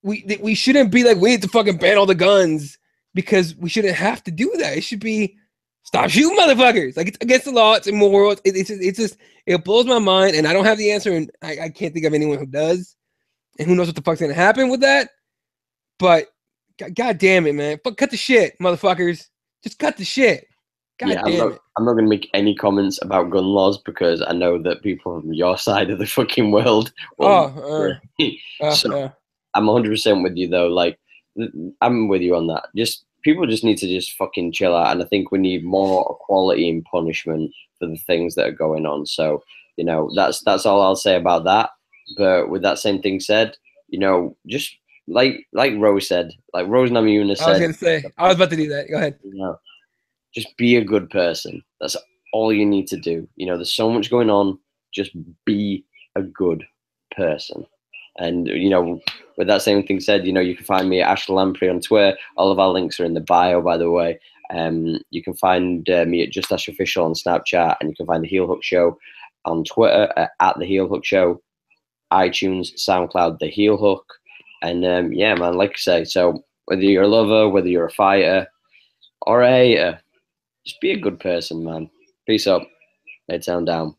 We shouldn't be like we need to fucking ban all the guns because we shouldn't have to do that. It should be stop shooting motherfuckers. Like it's against the law. It's immoral. It's just it blows my mind, and I don't have the answer, and I can't think of anyone who does, and who knows what the fuck's gonna happen with that. But god damn it, man, cut the shit, motherfuckers. Just cut the shit. God damn it. I'm not going to make any comments about gun laws because I know that people from your side of the fucking world. I'm 100% with you though. Like, I'm with you on that. People just need to just fucking chill out, and I think we need more equality in punishment for the things that are going on. So, that's all I'll say about that. But with that same thing said, just like Rose said, like Rose Namajunas said. I was gonna say, I was about to do that. Go ahead. Just be a good person. That's all you need to do. There's so much going on. Just be a good person. And, with that same thing said, you can find me at Lamprey on Twitter. All of our links are in the bio, by the way. You can find me at Just Ash Official on Snapchat, and you can find The Heel Hook Show on Twitter at The Heel Hook Show, iTunes, SoundCloud, The Heel Hook. And, yeah, man, like I say, so whether you're a lover, whether you're a fighter or a hater, just be a good person, man. Peace up. Head down.